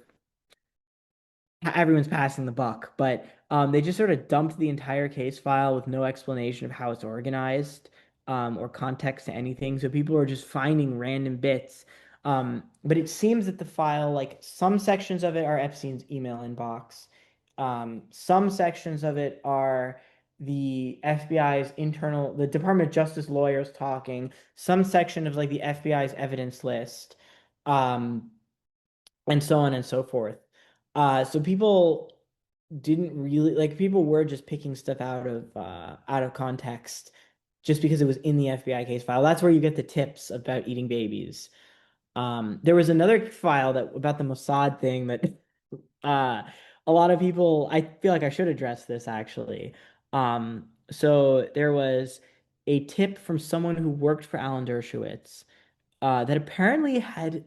C: everyone's passing the buck, but they just sort of dumped the entire case file with no explanation of how it's organized or context to anything. So people are just finding random bits. But it seems that the file, like some sections of it are Epstein's email inbox. Some sections of it are the FBI's internal, the Department of Justice lawyers talking. Some section of like the FBI's evidence list. Um, and so on and so forth. So people didn't really like people were just picking stuff out of context just because it was in the FBI case file. That's where you get the tips about eating babies. There was another file that about the Mossad thing that uh, a lot of people I feel like I should address this actually. So there was a tip from someone who worked for Alan Dershowitz that apparently had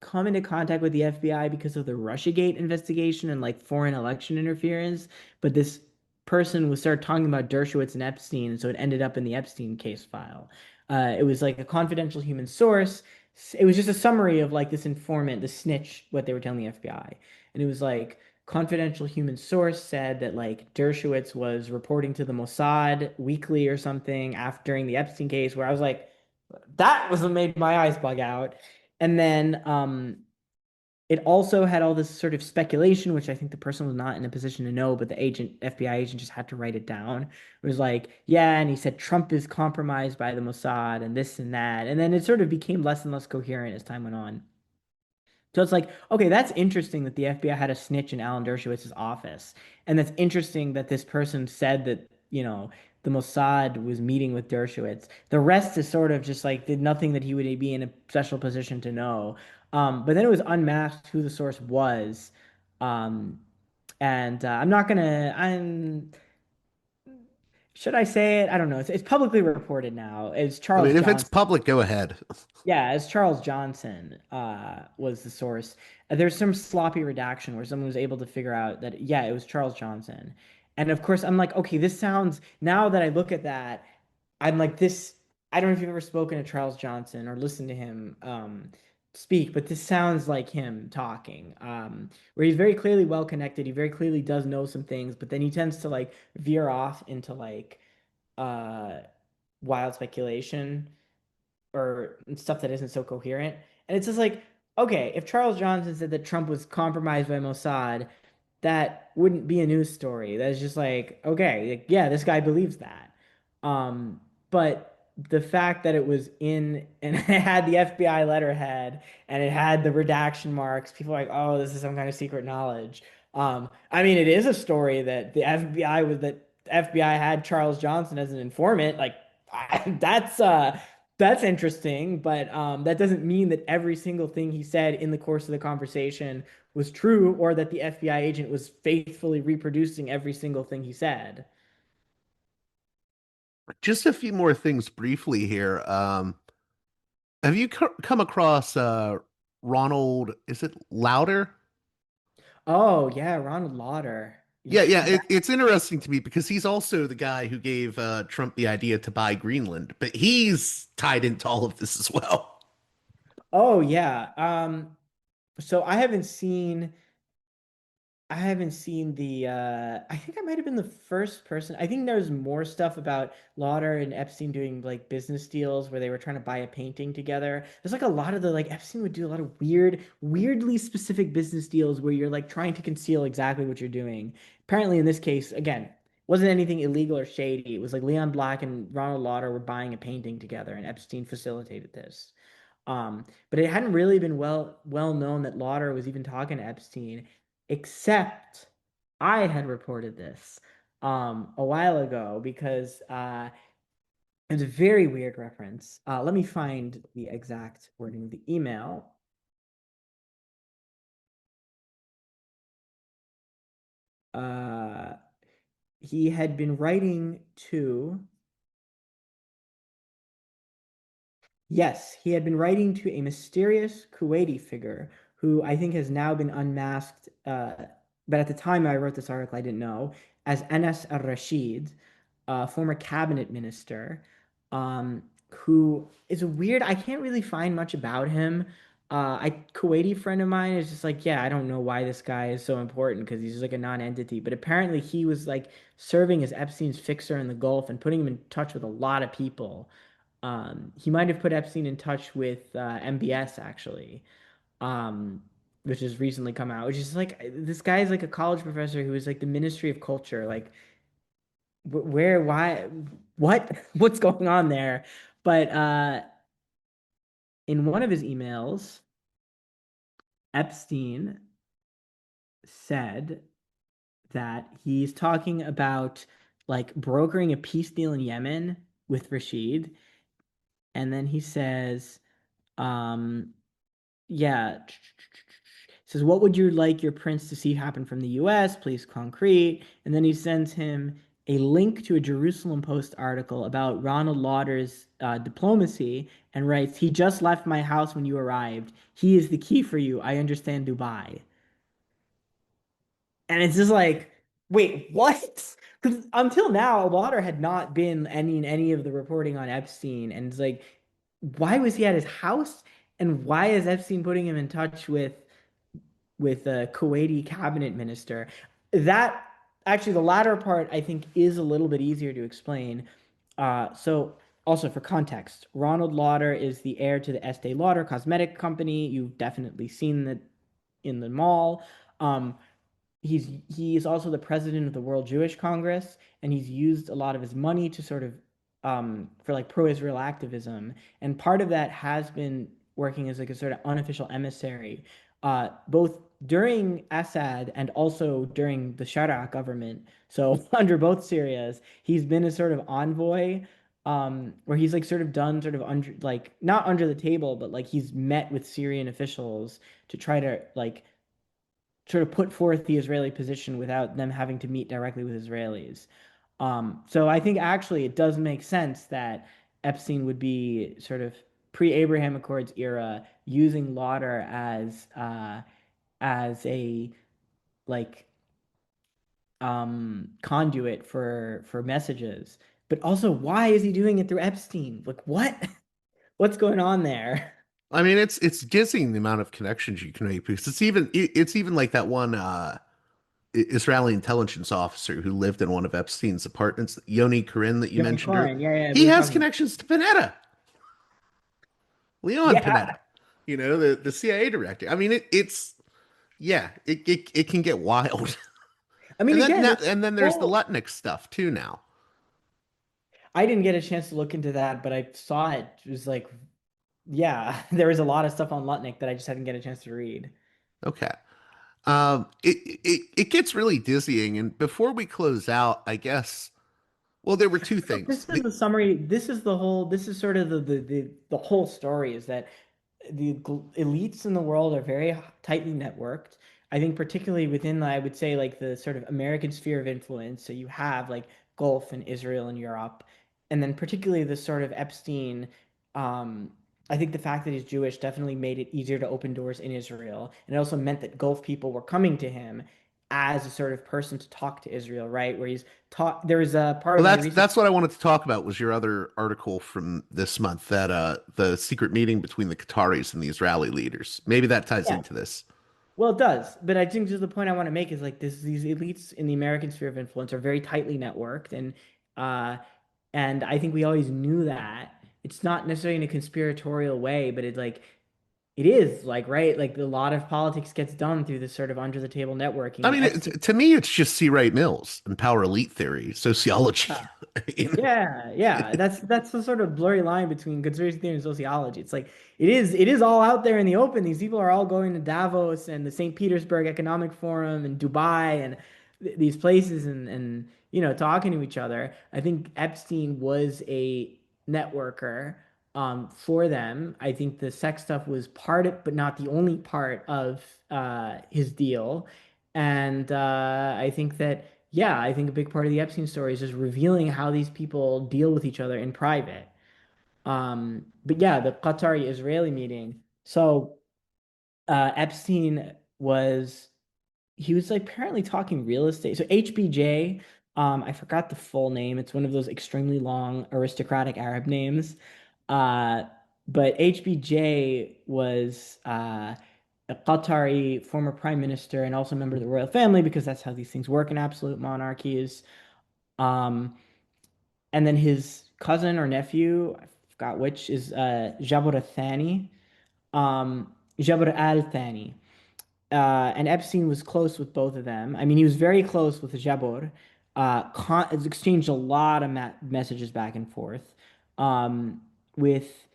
C: come into contact with the FBI because of the Russiagate investigation and like foreign election interference. But this person was started talking about Dershowitz and Epstein, and so it ended up in the Epstein case file. It was like a confidential human source. It was just a summary of like this informant, the snitch, what they were telling the FBI. And it was like confidential human source said that like Dershowitz was reporting to the Mossad weekly or something after during the Epstein case, where I was like, that was what made my eyes bug out. And then it also had all this sort of speculation, which I think the person was not in a position to know, but the FBI agent just had to write it down. It was like, yeah, and he said Trump is compromised by the Mossad and this and that. And then it sort of became less and less coherent as time went on. So it's like, okay, that's interesting that the FBI had a snitch in Alan Dershowitz's office. And that's interesting that this person said that, the Mossad was meeting with Dershowitz. The rest is sort of just like did nothing that he would be in a special position to know. But then it was unmasked who the source was. Um, and I'm not gonna, should I say it? I don't know. It's publicly reported now. It's
B: I
C: Charles
B: mean, if it's
C: Johnson.
B: public, go ahead.
C: Yeah, as Charles Johnson was the source. There's some sloppy redaction where someone was able to figure out that, yeah, it was Charles Johnson. And of course, I'm like, okay, this sounds, now that I look at that, I'm like, this, I don't know if you've ever spoken to Charles Johnson or listened to him speak, but this sounds like him talking, where he's very clearly well connected. He very clearly does know some things, but then he tends to like veer off into like uh, wild speculation or stuff that isn't so coherent. And it's just like, okay, if Charles Johnson said that Trump was compromised by Mossad, that wouldn't be a news story. That's just like, okay, like, yeah, this guy believes that. Um, but the fact that it was in and it had the FBI letterhead and it had the redaction marks, people are like, oh, this is some kind of secret knowledge. I mean, it is a story that the FBI was that FBI had Charles Johnson as an informant. Like, that's interesting, but that doesn't mean that every single thing he said in the course of the conversation was true or that the FBI agent was faithfully reproducing every single thing he said.
B: Just a few more things briefly here. Have you come across Ronald? Is it Lauder?
C: Oh, yeah, Ronald Lauder.
B: Yeah, yeah.
C: Yeah.
B: It's interesting to me because he's also the guy who gave Trump the idea to buy Greenland, but he's tied into all of this as well.
C: Oh, yeah. So I haven't seen the I think I might have been the first person. I think there's more stuff about Lauder and Epstein doing like business deals where they were trying to buy a painting together. There's like a lot of the like Epstein would do a lot of weirdly specific business deals where you're like trying to conceal exactly what you're doing. Apparently in this case, again, wasn't anything illegal or shady. It was like Leon Black and Ronald Lauder were buying a painting together and Epstein facilitated this. But it hadn't really been well known that Lauder was even talking to Epstein, except I had reported this a while ago because it was a very weird reference. Let me find the exact wording of the email. Uh, he had been writing to Yes, he had been writing to a mysterious Kuwaiti figure who I think has now been unmasked. But at the time I wrote this article, I didn't know, as Anas al-Rashid, a former cabinet minister, who is a weird. I can't really find much about him. Kuwaiti friend of mine is just like, yeah, I don't know why this guy is so important because he's just like a non-entity. But apparently he was like serving as Epstein's fixer in the Gulf and putting him in touch with a lot of people. He might have put Epstein in touch with MBS actually, um, which has recently come out. Which is like this guy is like a college professor who is like the Ministry of Culture. Like where, why, what's going on there? But in one of his emails, Epstein said that he's talking about like brokering a peace deal in Yemen with Rashid, and then he says, um, yeah. Says, what would you like your prince to see happen from the US? Please concrete. And then he sends him a link to a Jerusalem Post article about Ronald Lauder's diplomacy and writes, he just left my house when you arrived. He is the key for you. I understand Dubai. And it's just like, wait, what? Because until now, Lauder had not been any of the reporting on Epstein. And it's like, why was he at his house? And why is Epstein putting him in touch with a Kuwaiti cabinet minister? That actually, the latter part I think is a little bit easier to explain. So also for context, Ronald Lauder is the heir to the Estee Lauder cosmetic company. You've definitely seen that in the mall. Um, he is also the president of the World Jewish Congress, and he's used a lot of his money to sort of for like pro-Israel activism, and part of that has been working as like a sort of unofficial emissary both during Assad and also during the Sharia government. So under both Syrias, he's been a sort of envoy, where he's like sort of done sort of under like not under the table, but like he's met with Syrian officials to try to like sort of put forth the Israeli position without them having to meet directly with Israelis. So I think actually it does make sense that Epstein would be sort of pre-Abraham Accords era using Lauder as a like conduit for messages. But also, why is he doing it through Epstein? Like what? What's going on there?
B: I mean, it's dizzying the amount of connections you can make because it's even like that one Israeli intelligence officer who lived in one of Epstein's apartments, Yoni Corinne that you
C: Johnny
B: mentioned earlier.
C: Corin, yeah, yeah, we
B: He
C: were
B: has
C: talking about.
B: connections to Panetta, Leon
C: Yeah,
B: Panetta, the CIA director. I mean, it's yeah, it can get wild.
C: I mean, again, this
B: And then there's the
C: whole
B: Lutnick stuff too now.
C: I didn't get a chance to look into that, but I saw it. It was like, yeah, there was a lot of stuff on Lutnick that I just hadn't get a chance to read.
B: Okay. It gets really dizzying. And before we close out, I guess, well, there were two
C: Look,
B: things.
C: this is the summary. This is the whole. This is sort of the whole story. Is that elites in the world are very tightly networked. I think particularly within, I would say, like the sort of American sphere of influence. So you have like Gulf and Israel and Europe, and then particularly the sort of Epstein. Um, I think the fact that he's Jewish definitely made it easier to open doors in Israel, and it also meant that Gulf people were coming to him as a sort of person to talk to Israel, right? Where he's taught. There was a part
B: Well,
C: of my research.
B: that's what I wanted to talk about was your other article from this month that the secret meeting between the Qataris and the Israeli leaders. Maybe that ties
C: Yeah,
B: into this.
C: well, it does, but I think just the point I want to make is like this: these elites in the American sphere of influence are very tightly networked, uh, and I think we always knew that. It's not necessarily in a conspiratorial way, but it is like right, like a lot of politics gets done through this sort of under the table networking,
B: I
C: and
B: mean,
C: Epstein.
B: to me, it's just C. Wright Mills and power elite theory, sociology. You know?
C: Yeah, yeah. That's the sort of blurry line between conspiracy theory and sociology. It's like it is all out there in the open. These people are all going to Davos and the St. Petersburg Economic Forum and Dubai and these places and talking to each other. I think Epstein was a networker for them. I think the sex stuff was part of, but not the only part of his deal. And I think that yeah, I think a big part of the Epstein story is just revealing how these people deal with each other in private. But yeah, the Qatari Israeli meeting. So Epstein was he was like apparently talking real estate. So HBJ, I forgot the full name. It's one of those extremely long aristocratic Arab names. Uh, but HBJ was a Qatari former prime minister and also a member of the royal family because that's how these things work in absolute monarchies. Um, and then his cousin or nephew, I forgot which, is Jabr Thani, Jabr Al Thani. And Epstein was close with both of them. I mean, he was very close with Jabor. Has exchanged a lot of messages back and forth. With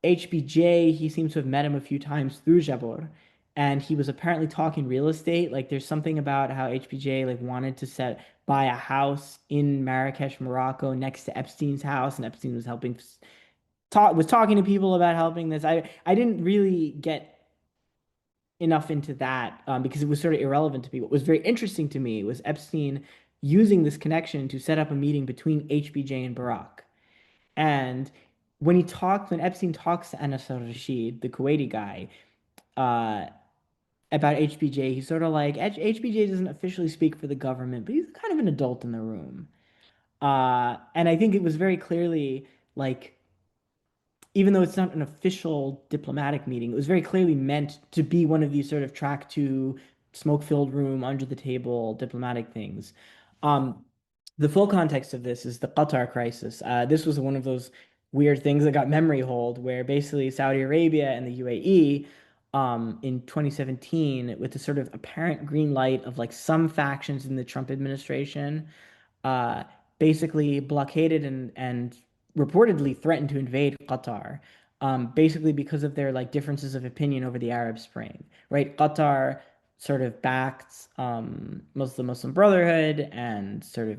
C: HBJ, he seems to have met him a few times through Jabor, and he was apparently talking real estate. Like, there's something about how HBJ like wanted to buy a house in Marrakesh, Morocco, next to Epstein's house, and Epstein was helping talking to people about helping this. I didn't really get enough into that because it was sort of irrelevant to me. What was very interesting to me was Epstein using this connection to set up a meeting between HBJ and Barack. And when Epstein talks to Anas al-Rashid, the Kuwaiti guy, uh, about HBJ, he's sort of like, HBJ doesn't officially speak for the government, but he's kind of an adult in the room. And I think it was very clearly like even though it's not an official diplomatic meeting, it was very clearly meant to be one of these sort of track two, smoke-filled room, under the table diplomatic things. Um, the full context of this is the Qatar crisis. This was one of those weird things that got memory hold, where basically Saudi Arabia and the UAE in 2017, with the sort of apparent green light of like some factions in the Trump administration, uh, basically blockaded and reportedly threatened to invade Qatar. basically because of their like differences of opinion over the Arab Spring, right? Qatar sort of backed Muslim Brotherhood and sort of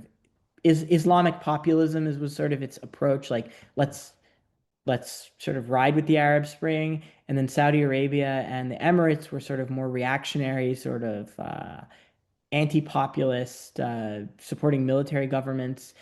C: Islamic populism is was sort of its approach. Like let's let's sort of ride with the Arab Spring, and then Saudi Arabia and the Emirates were sort of more reactionary, sort of anti-populist, supporting military governments.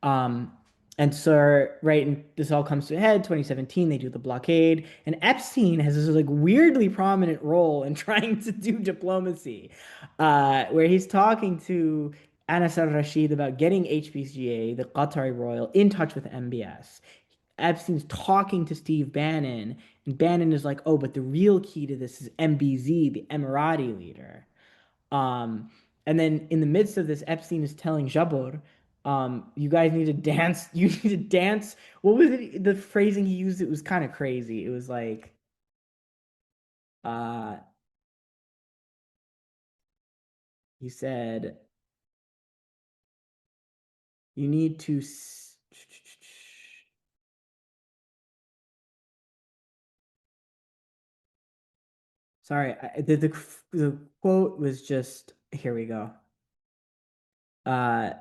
C: Um, and so, right, and this all comes to a head. 2017, they do the blockade, and Epstein has this like weirdly prominent role in trying to do diplomacy, where he's talking to Anas al-Rashid about getting HBCA, the Qatari royal, in touch with MBS. Epstein's talking to Steve Bannon, and Bannon is like, "Oh, but the real key to this is MBZ, the Emirati leader." Um, and then in the midst of this, Epstein is telling Jabor, "You guys need to dance. You need to dance." What was it? The phrasing he used, it was kind of crazy. It was like, uh, he said, "You need to." Sorry, the quote was just here we go. Uh,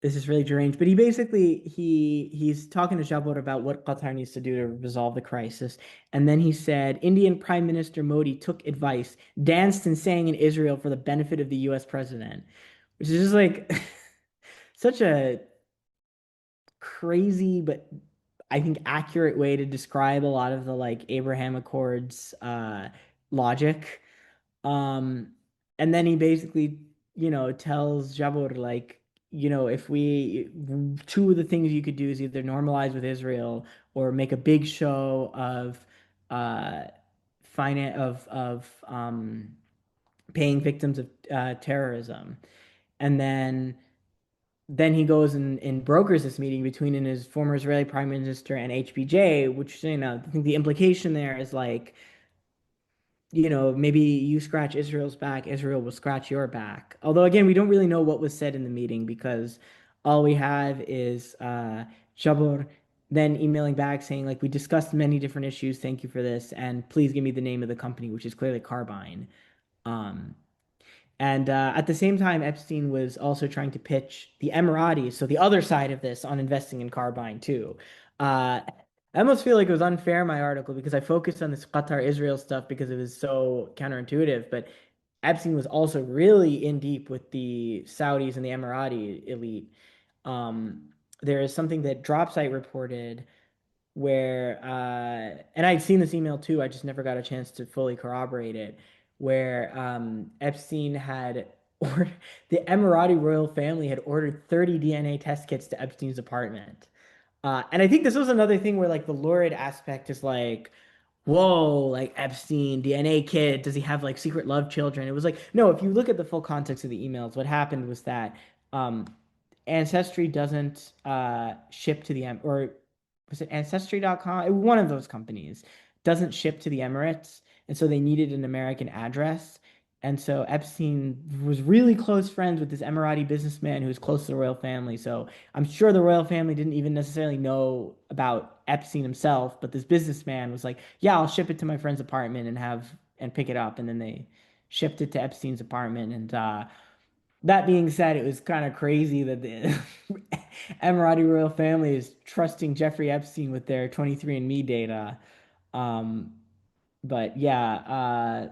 C: this is really deranged, but he basically he's talking to Jabbar about what Qatar needs to do to resolve the crisis, and then he said Indian Prime Minister Modi took advice, danced and sang in Israel for the benefit of the U.S. president, which is just like such a crazy but I think accurate way to describe a lot of the like Abraham Accords logic. Um, and then he basically, tells Jabor like, if we two of the things you could do is either normalize with Israel or make a big show of uh finance of paying victims of terrorism. And then he goes and brokers this meeting between his former Israeli prime minister and HBJ, which, I think the implication there is like, maybe you scratch Israel's back, Israel will scratch your back. Although, again, we don't really know what was said in the meeting because all we have is Jabor then emailing back saying, like, we discussed many different issues. Thank you for this. And please give me the name of the company, which is clearly Carbine. Um, and at the same time, Epstein was also trying to pitch the Emiratis, so the other side of this, on investing in Carbine too. I almost feel like it was unfair, my article, because I focused on this Qatar Israel stuff because it was so counterintuitive. But Epstein was also really in deep with the Saudis and the Emirati elite. There is something that Dropsite reported where and I'd seen this email too, I just never got a chance to fully corroborate it, where Epstein had or the Emirati royal family had ordered 30 DNA test kits to Epstein's apartment. And I think this was another thing where like the lurid aspect is like, whoa, like Epstein, DNA kit, does he have like secret love children? It was like, no, if you look at the full context of the emails, what happened was that um, Ancestry doesn't ship to the or was it Ancestry.com? One of those companies doesn't ship to the Emirates, and so they needed an American address. And so Epstein was really close friends with this Emirati businessman who was close to the royal family. So I'm sure the royal family didn't even necessarily know about Epstein himself, but this businessman was like, "Yeah, I'll ship it to my friend's apartment and pick it up." And then they shipped it to Epstein's apartment, and that being said, it was kind of crazy that the Emirati royal family is trusting Jeffrey Epstein with their 23andMe data. Um, but yeah,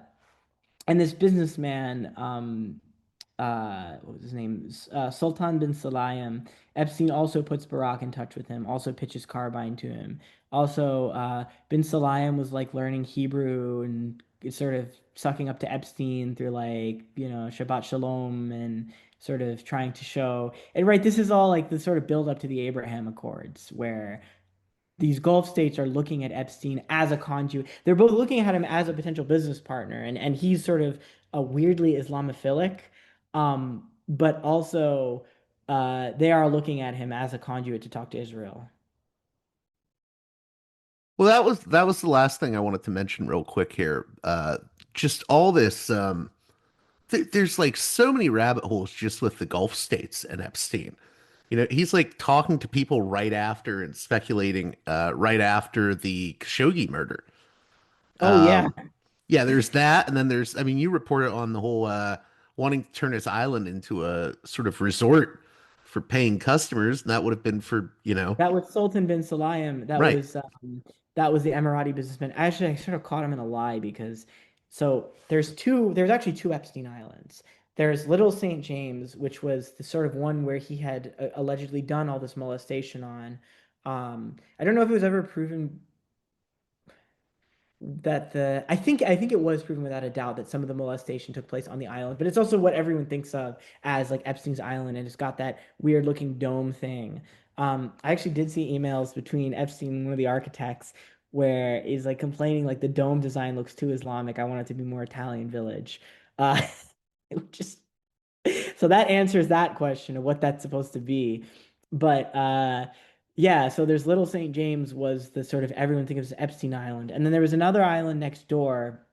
C: and this businessman, what was his name? Sultan bin Salayem. Epstein also puts Barack in touch with him, also pitches Carbine to him. Also, bin Salayem was like learning Hebrew and sort of sucking up to Epstein through like, Shabbat Shalom and sort of trying to show. And right, this is all like the sort of build up to the Abraham Accords where these Gulf states are looking at Epstein as a conduit. They're both looking at him as a potential business partner, and he's sort of a weirdly Islamophilic, but also they are looking at him as a conduit to talk to Israel.
B: Well, that was the last thing I wanted to mention real quick here. Just all this there's like so many rabbit holes just with the Gulf states and Epstein. He's like talking to people right after and speculating right after the Khashoggi murder.
C: Oh yeah,
B: Yeah, there's that, and then there's, I mean, you reported on the whole wanting to turn his island into a sort of resort for paying customers, and that would have been for,
C: that was Sultan bin Sulayem.
B: right.
C: That was the Emirati businessman. Actually, I sort of caught him in a lie because there's actually two Epstein Islands. There's Little St. James, which was the sort of one where he had allegedly done all this molestation on. I don't know if it was ever proven that the I think it was proven without a doubt that some of the molestation took place on the island, but it's also what everyone thinks of as like Epstein's Island, and it's got that weird looking dome thing. I actually did see emails between Epstein and one of the architects where he's like complaining like the dome design looks too Islamic. I want it to be more Italian village. It just so that answers that question of what that's supposed to be. But yeah, so there's Little St. James was the sort of everyone thinks of as Epstein Island. And then there was another island next door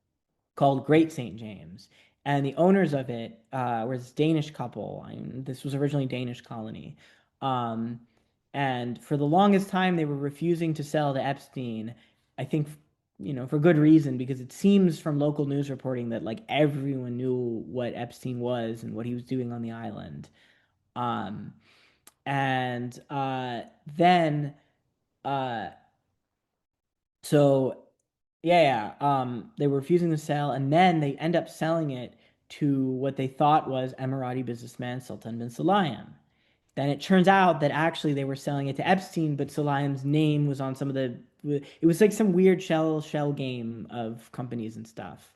C: called Great St. James. And the owners of it were this Danish couple. I mean, this was originally a Danish colony. Um, and for the longest time, they were refusing to sell to Epstein. I think, for good reason, because it seems from local news reporting that like everyone knew what Epstein was and what he was doing on the island. Um, and then, uh, so they were refusing to sell, and then they end up selling it to what they thought was Emirati businessman Sultan bin Sulayem. Then it turns out that actually they were selling it to Epstein, but Sulayem's name was on some of the. It was like some weird shell game of companies and stuff.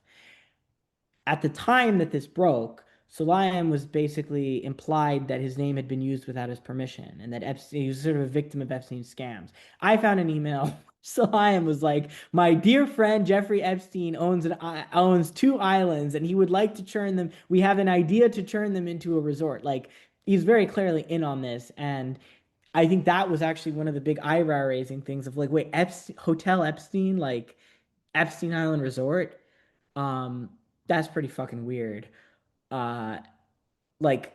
C: At the time that this broke, Sulayem was basically implied that his name had been used without his permission, and that Epstein he was sort of a victim of Epstein's scams. I found an email. Sulayem was like, "My dear friend Jeffrey Epstein owns two islands, and he would like to turn them. We have an idea to turn them into a resort." Like he's very clearly in on this, and I think that was actually one of the big eyebrow raising things of like, wait, Hotel Epstein, like Epstein Island Resort. Um, that's pretty fucking weird. Uh, like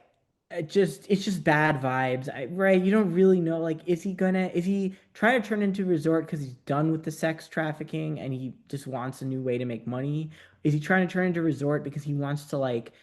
C: it's just bad vibes, right? You don't really know. Like, is he trying to turn into a resort because he's done with the sex trafficking and he just wants a new way to make money? Is he trying to turn into a resort because he wants to like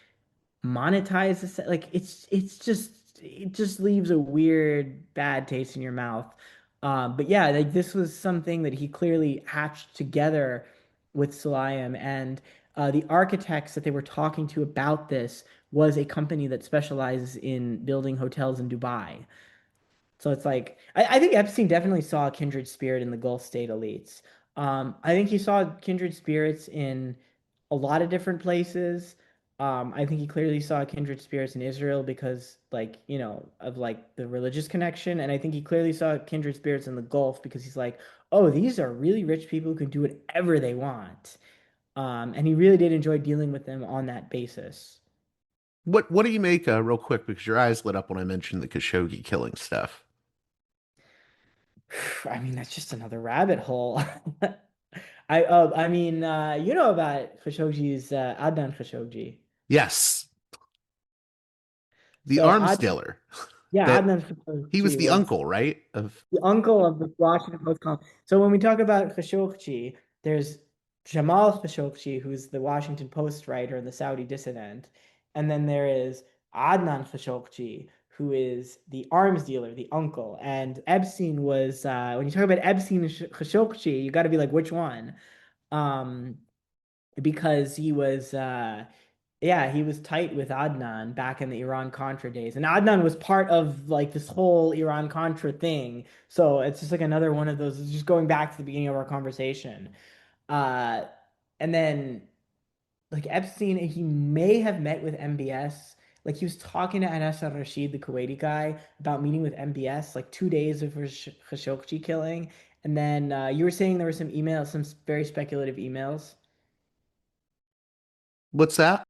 C: monetize this? Like, it just leaves a weird bad taste in your mouth. But yeah, like this was something that he clearly hatched together with Sulayem, and the architects that they were talking to about this was a company that specializes in building hotels in Dubai. So it's like I think Epstein definitely saw a kindred spirit in the Gulf state elites. I think he saw kindred spirits in a lot of different places. I think he clearly saw kindred spirits in Israel because, like, of like the religious connection, and I think he clearly saw kindred spirits in the Gulf because he's like, oh, these are really rich people who can do whatever they want. And he really did enjoy dealing with them on that basis.
B: What do you make, real quick, because your eyes lit up when I mentioned the Khashoggi killing stuff?
C: I mean, that's just another rabbit hole. I mean, you know about Khashoggi's Adnan Khashoggi.
B: Yes, the
C: So
B: arms
C: Ad,
B: dealer.
C: yeah,
B: That
C: Adnan
B: he was
C: Khashoggi
B: the
C: was
B: uncle, right? Of
C: the uncle of the Washington Post column. So when we talk about Khashoggi, there's Jamal Khashoggi, who's the Washington Post writer and the Saudi dissident, and then there is Adnan Khashoggi, who is the arms dealer, the uncle. And Epstein was when you talk about Epstein and Khashoggi, you got to be like, which one? Um, because he was yeah, he was tight with Adnan back in the Iran Contra days. And Adnan was part of like this whole Iran Contra thing. So it's just like another one of those, just going back to the beginning of our conversation. Uh, and then like Epstein, he may have met with MBS. Like he was talking to Anas al-Rashid, the Kuwaiti guy, about meeting with MBS like 2 days before Khashoggi killing. And then you were saying there were some emails, some very speculative emails.
B: what's that?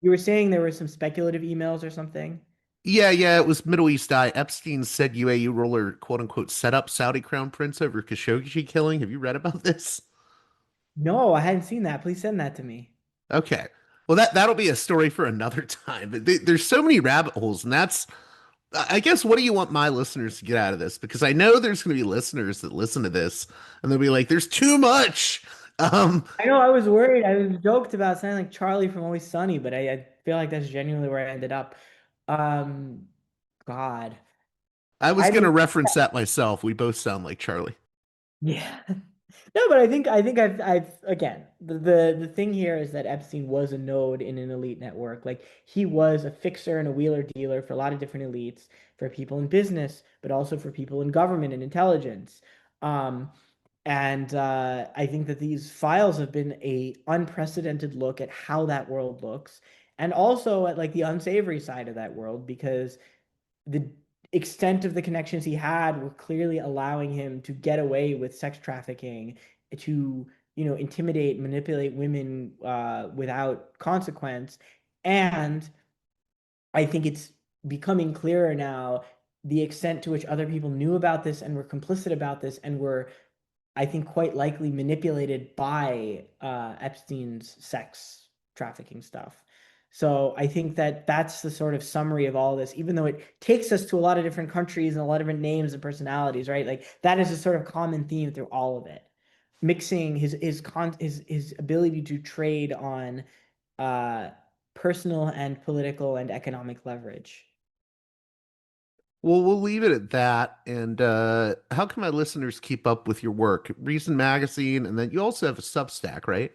C: You were saying there were some speculative emails or something.
B: Yeah, yeah, it was Middle East Eye. Epstein said UAE ruler, quote unquote, set up Saudi crown prince over Khashoggi killing. Have you read about this?
C: No, I hadn't seen that. Please send that to me.
B: Okay. Well, that'll be a story for another time. But there's so many rabbit holes, and I guess, what do you want my listeners to get out of this? Because I know there's going to be listeners that listen to this and they'll be like, there's too much. Um,
C: I know I was worried. I was joked about sounding like Charlie from Always Sunny, but I feel like that's genuinely where I ended up. Um, God.
B: I was
C: I
B: going to
C: mean,
B: reference that myself. We both sound like Charlie.
C: yeah. No, but I think I've again the thing here is that Epstein was a node in an elite network. Like he was a fixer and a wheeler dealer for a lot of different elites, for people in business, but also for people in government and intelligence. Um, and I think that these files have been a unprecedented look at how that world looks, and also at like the unsavory side of that world, because the extent of the connections he had were clearly allowing him to get away with sex trafficking, to intimidate, manipulate women without consequence. And I think it's becoming clearer now the extent to which other people knew about this and were complicit about this and were, I think, quite likely manipulated by Epstein's sex trafficking stuff. So I think that that's the sort of summary of all this, even though it takes us to a lot of different countries and a lot of different names and personalities, right? Like that is a sort of common theme through all of it. Mixing his ability to trade on uh, personal and political and economic leverage.
B: Well, we'll leave it at that. And how can my listeners keep up with your work? Reason Magazine, and then you also have a Substack, right?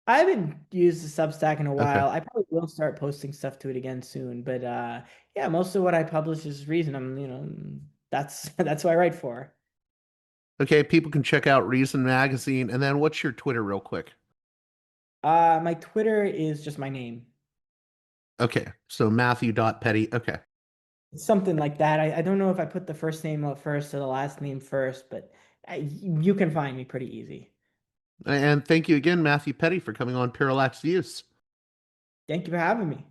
C: I haven't used the Substack in a
B: Okay.
C: while. I probably will start posting stuff to it again soon. But yeah, most of what I publish is Reason. That's that's what I write for.
B: Okay, people can check out Reason Magazine. And then what's your Twitter, real quick?
C: My Twitter is just my name.
B: Okay, so Matthew.Petti. Okay.
C: It's something like that. I don't know if I put the first name up first or the last name first, but you can find me pretty easy.
B: And thank you again, Matthew Petti, for coming on Parallax Views.
C: Thank you for having me.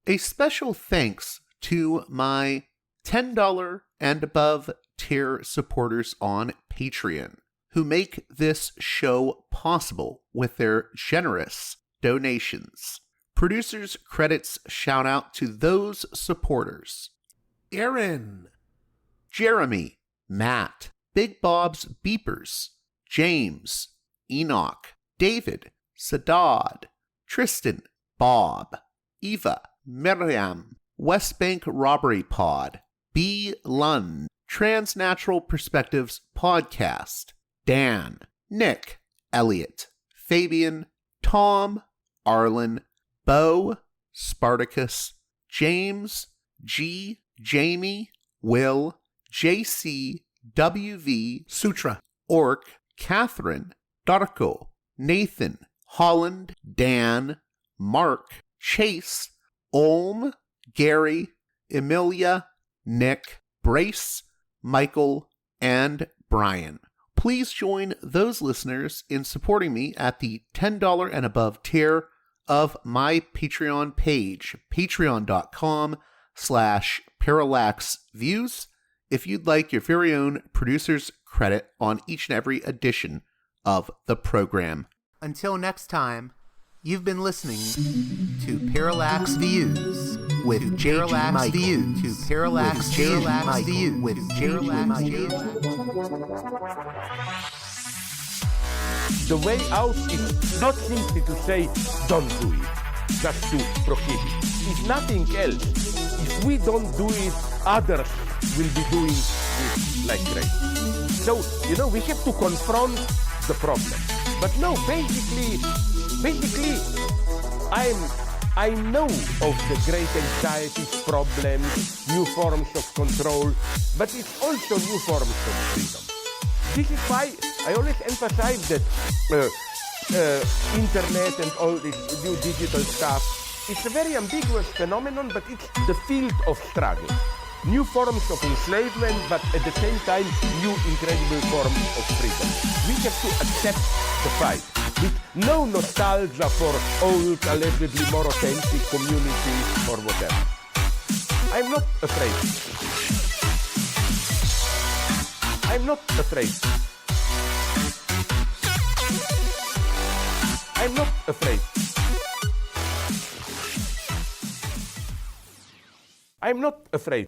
B: A special thanks to my $10 and above tier supporters on Patreon, who make this show possible with their generous donations. Producers' credits shout out to those supporters: Aaron, Jeremy, Matt, Big Bob's Beepers, James, Enoch, David, Sadad, Tristan, Bob, Eva, Miriam, West Bank Robbery Pod, B. Lund, Transnatural Perspectives Podcast, Dan, Nick, Elliot, Fabian, Tom, Arlen, Bo, Spartacus, James, G, Jamie, Will, JC, WV, Sutra, Orc, Catherine, Darko, Nathan, Holland, Dan, Mark, Chase, Olm, Gary, Emilia, Nick, Brace, Michael, and Brian. Please join those listeners in supporting me at the $10 and above tier of my Patreon page, patreon.com/parallaxviews, if you'd like your very own producer's credit on each and every edition of the program.
A: Until next time, you've been listening to Parallax Views with Parallax Views to Parallax Views with Parallax Views.
D: The way out is not simply to say, don't do it, just to prohibit. If nothing else, if we don't do it, others will be doing it like crazy. So, we have to confront the problem. But no, basically, I know of the great anxieties, problems, new forms of control, but it's also new forms of freedom. This is why I always emphasize that internet and all this new digital stuff, it's a very ambiguous phenomenon, but it's the field of struggle. New forms of enslavement, but at the same time, new incredible forms of freedom. We have to accept the fight with no nostalgia for old, allegedly more authentic communities or whatever. I'm not afraid. I'm not afraid. I'm not afraid. I'm not afraid